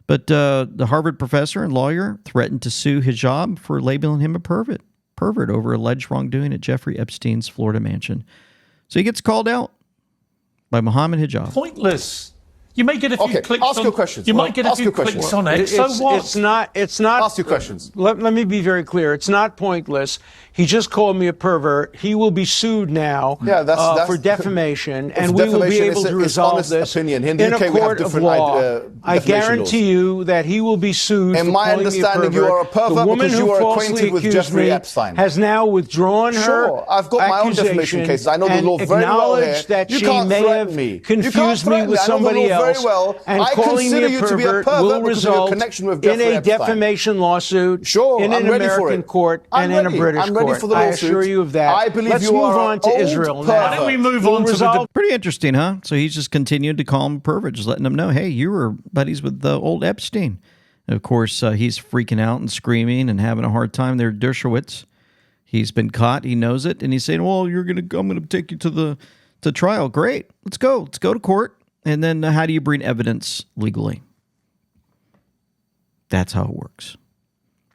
But the Harvard professor and lawyer threatened to sue Hijab for labeling him a pervert over alleged wrongdoing at Jeffrey Epstein's Florida mansion. So he gets called out by Mohammed Hijab. Pointless. You may get a few clicks ask on, your questions. You might get a few clicks on it. So what? It's not. Ask your questions. Let me be very clear. It's not pointless. He just called me a pervert. He will be sued now for defamation, and we will be able to resolve this in a court of law. I guarantee you that he will be sued. In my understanding, you are a pervert because you are acquainted with Jeffrey Epstein. Has now withdrawn her Sure, I've got my own defamation cases. I know the law very well here. That you she can't may threaten have me. confused me with somebody else. Very well. And I calling me consider a you to be a pervert pervert will because of your result connection with in Jeffrey a Epstein. defamation lawsuit Sure, in an I'm ready for American it. court I'm and in ready. a British I'm ready court. for the I lawsuit. assure you of that. I believe Let's you move are on to old Israel pervert. now. Why don't we move on to the Pretty interesting, huh? So he's just continued to call him a pervert, just letting them know, hey, you were buddies with the old Epstein. And of course, he's freaking out and screaming and having a hard time there, Dershowitz. He's been caught. He knows it. And he's saying, well, I'm going to take you to trial. Great. Let's go. Let's go to court. And then how do you bring evidence legally? That's how it works.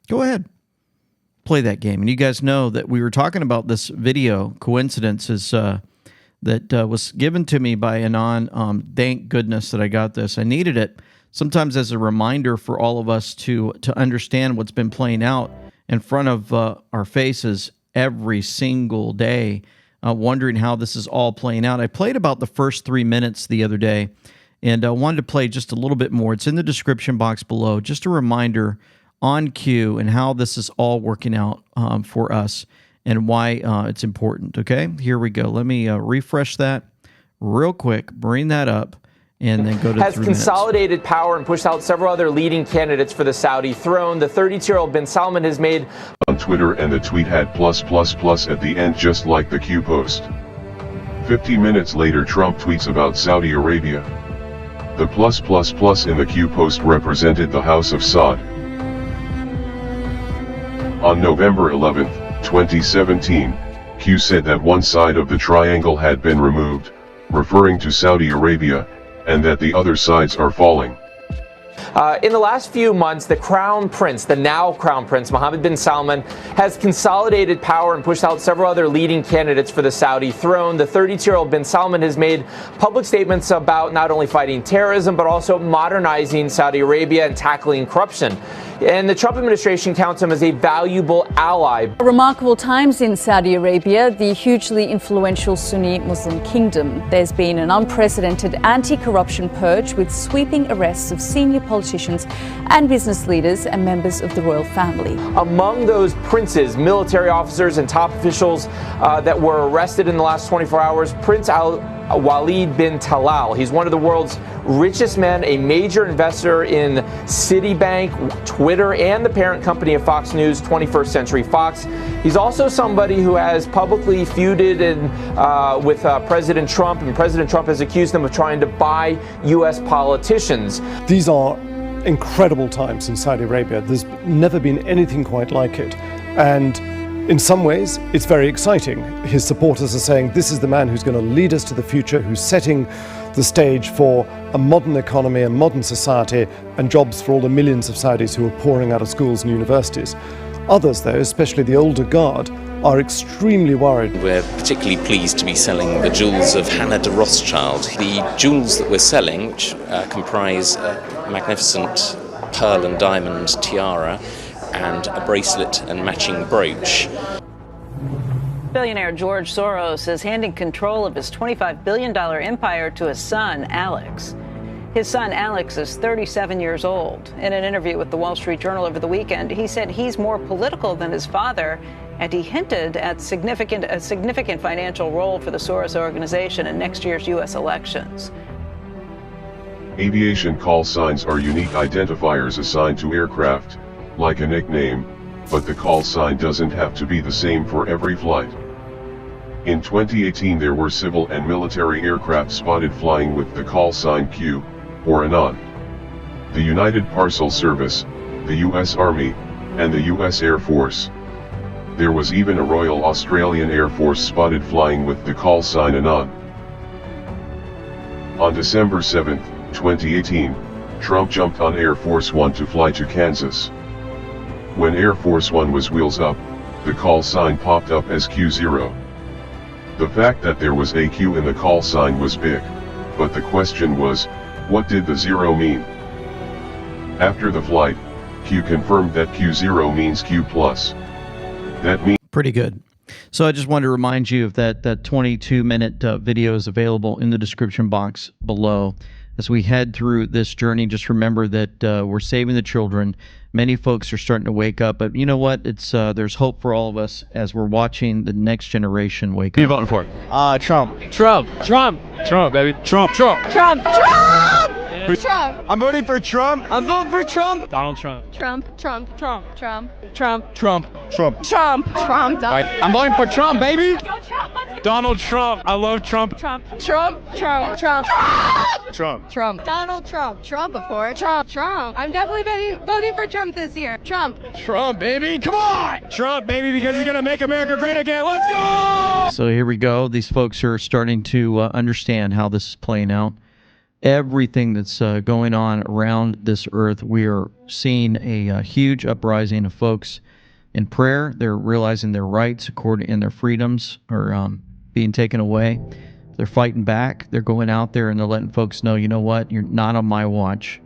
Go ahead. Play that game. And you guys know that we were talking about this video coincidences that was given to me by Anon. Thank goodness that I got this. I needed it sometimes as a reminder for all of us to understand what's been playing out in front of our faces every single day, wondering how this is all playing out. I played about the first 3 minutes the other day, and I wanted to play just a little bit more. It's in the description box below. Just a reminder on cue and how this is all working out for us and why it's important. Okay, here we go. Let me refresh that real quick, bring that up, and then go to has consolidated power and pushed out several other leading candidates for the Saudi throne. The 32-year-old bin Salman has made on Twitter, and the tweet had +++ at the end, just like the Q post. 50 minutes later, Trump tweets about Saudi Arabia. The +++ in the Q post represented the House of Saud. On November 11, 2017, Q said that one side of the triangle had been removed, referring to Saudi Arabia, and that the other sides are falling. In the last few months, the Crown Prince, the now Crown Prince, Mohammed bin Salman, has consolidated power and pushed out several other leading candidates for the Saudi throne. The 32-year-old bin Salman has made public statements about not only fighting terrorism, but also modernizing Saudi Arabia and tackling corruption. And the Trump administration counts him as a valuable ally. Remarkable times in Saudi Arabia, the hugely influential Sunni Muslim kingdom. There's been an unprecedented anti-corruption purge with sweeping arrests of senior politicians and business leaders and members of the royal family. Among those princes, military officers, and top officials that were arrested in the last 24 hours, Prince Walid bin Talal. He's one of the world's richest men, a major investor in Citibank, Twitter, and the parent company of Fox News, 21st Century Fox. He's also somebody who has publicly feuded with President Trump, and President Trump has accused him of trying to buy U.S. politicians. These are incredible times in Saudi Arabia. There's never been anything quite like it. And in some ways, it's very exciting. His supporters are saying this is the man who's going to lead us to the future, who's setting the stage for a modern economy, a modern society, and jobs for all the millions of Saudis who are pouring out of schools and universities. Others, though, especially the older guard, are extremely worried. We're particularly pleased to be selling the jewels of Hannah de Rothschild. The jewels that we're selling, which comprise a magnificent pearl and diamond tiara and a bracelet and matching brooch. Billionaire George Soros is handing control of his $25 billion empire to his son, Alex. His son, Alex, is 37 years old. In an interview with the Wall Street Journal over the weekend, he said he's more political than his father, and he hinted at a significant financial role for the Soros organization in next year's U.S. elections. Aviation call signs are unique identifiers assigned to aircraft, like a nickname, but the call sign doesn't have to be the same for every flight. In 2018 there were civil and military aircraft spotted flying with the call sign Q, or Anon. The United Parcel Service, the US Army, and the US Air Force. There was even a Royal Australian Air Force spotted flying with the call sign Anon. On December 7, 2018, Trump jumped on Air Force One to fly to Kansas. When Air Force One was wheels up, the call sign popped up as Q0. The fact that there was a Q in the call sign was big, but the question was, what did the 0 mean? After the flight, Q confirmed that Q0 means Q+. That means pretty good. So I just wanted to remind you of that 22-minute video is available in the description box below. As we head through this journey, just remember that we're saving the children. Many folks are starting to wake up, but you know what? It's there's hope for all of us as we're watching the next generation wake up. Who are you voting for? Trump. Trump. Trump. Trump, baby. Trump. Trump. Trump. Trump. Trump. I'm voting for Trump. I'm voting for Trump. Donald Trump. Trump. Trump. Trump. Trump. Trump. Trump. Trump. Trump. Trump. All right. I'm voting for Trump, baby. Donald Trump. I love Trump. Trump. Trump. Trump. Trump. Trump. Trump. Donald Trump. Trump before. Trump. Trump. I'm definitely voting for Trump this year. Trump. Trump, baby. Come on. Trump, baby, because he's going to make America great again. Let's go. So here we go. These folks are starting to understand how this is playing out. Everything that's going on around this earth, we are seeing a huge uprising of folks in prayer. They're realizing their rights and their freedoms are being taken away. They're fighting back. They're going out there and they're letting folks know, you know what, you're not on my watch.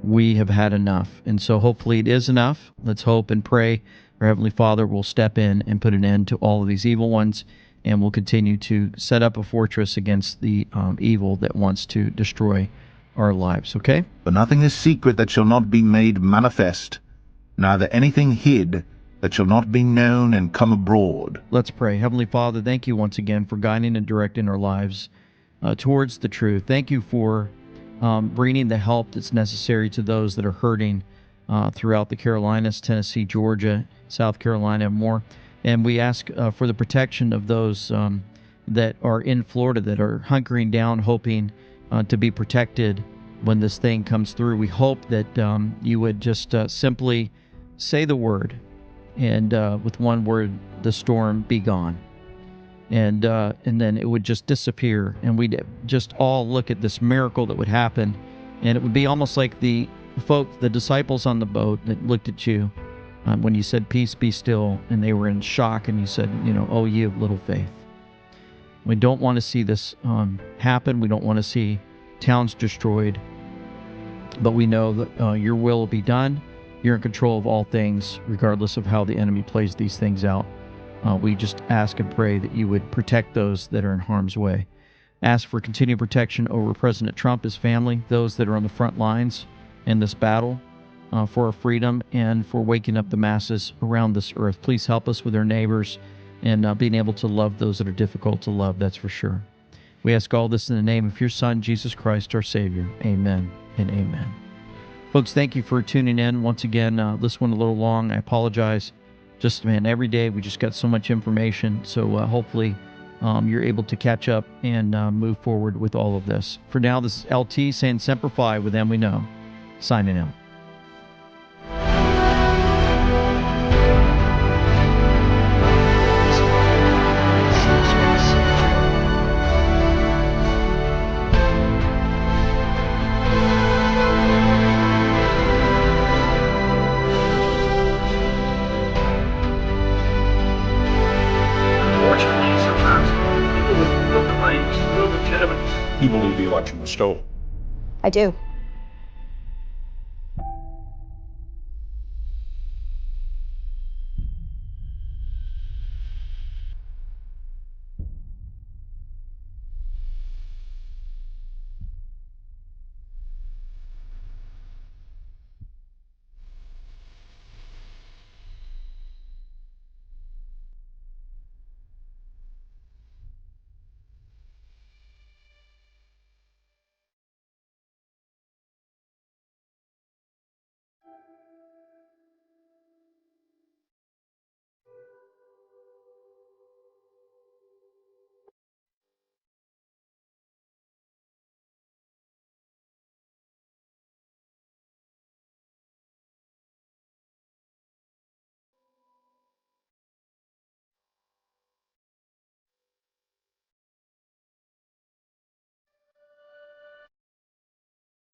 We have had enough. And so hopefully it is enough. Let's hope and pray our Heavenly Father will step in and put an end to all of these evil ones, and will continue to set up a fortress against the evil that wants to destroy our lives, okay? For nothing is secret that shall not be made manifest, neither anything hid that shall not be known and come abroad. Let's pray. Heavenly Father, thank you once again for guiding and directing our lives towards the truth. Thank you for bringing the help that's necessary to those that are hurting throughout the Carolinas, Tennessee, Georgia, South Carolina, and more. And we ask for the protection of those that are in Florida, that are hunkering down, hoping to be protected when this thing comes through. We hope that you would just simply say the word, and with one word, the storm be gone. And then it would just disappear, and we'd just all look at this miracle that would happen. And it would be almost like the disciples on the boat that looked at you when you said, peace, be still, and they were in shock, and you said, oh, ye of little faith. We don't want to see this happen. We don't want to see towns destroyed, but we know that your will be done, You're in control of all things, regardless of how the enemy plays these things out. We just ask and pray that you would protect those that are in harm's way. Ask for continued protection over President Trump, his family, those that are on the front lines in this battle for our freedom and for waking up the masses around this earth. Please help us with our neighbors and being able to love those that are difficult to love, that's for sure. We ask all this in the name of your Son, Jesus Christ, our Savior. Amen and amen. Folks, thank you for tuning in. Once again, this one a little long. I apologize. Just, man, every day we just got so much information. So hopefully you're able to catch up and move forward with all of this. For now, this is LT saying Semper Fi, with them we know. Signing out. Unfortunately, sometimes people will feel the blame, feel legitimate. You believe the election was stolen? I do.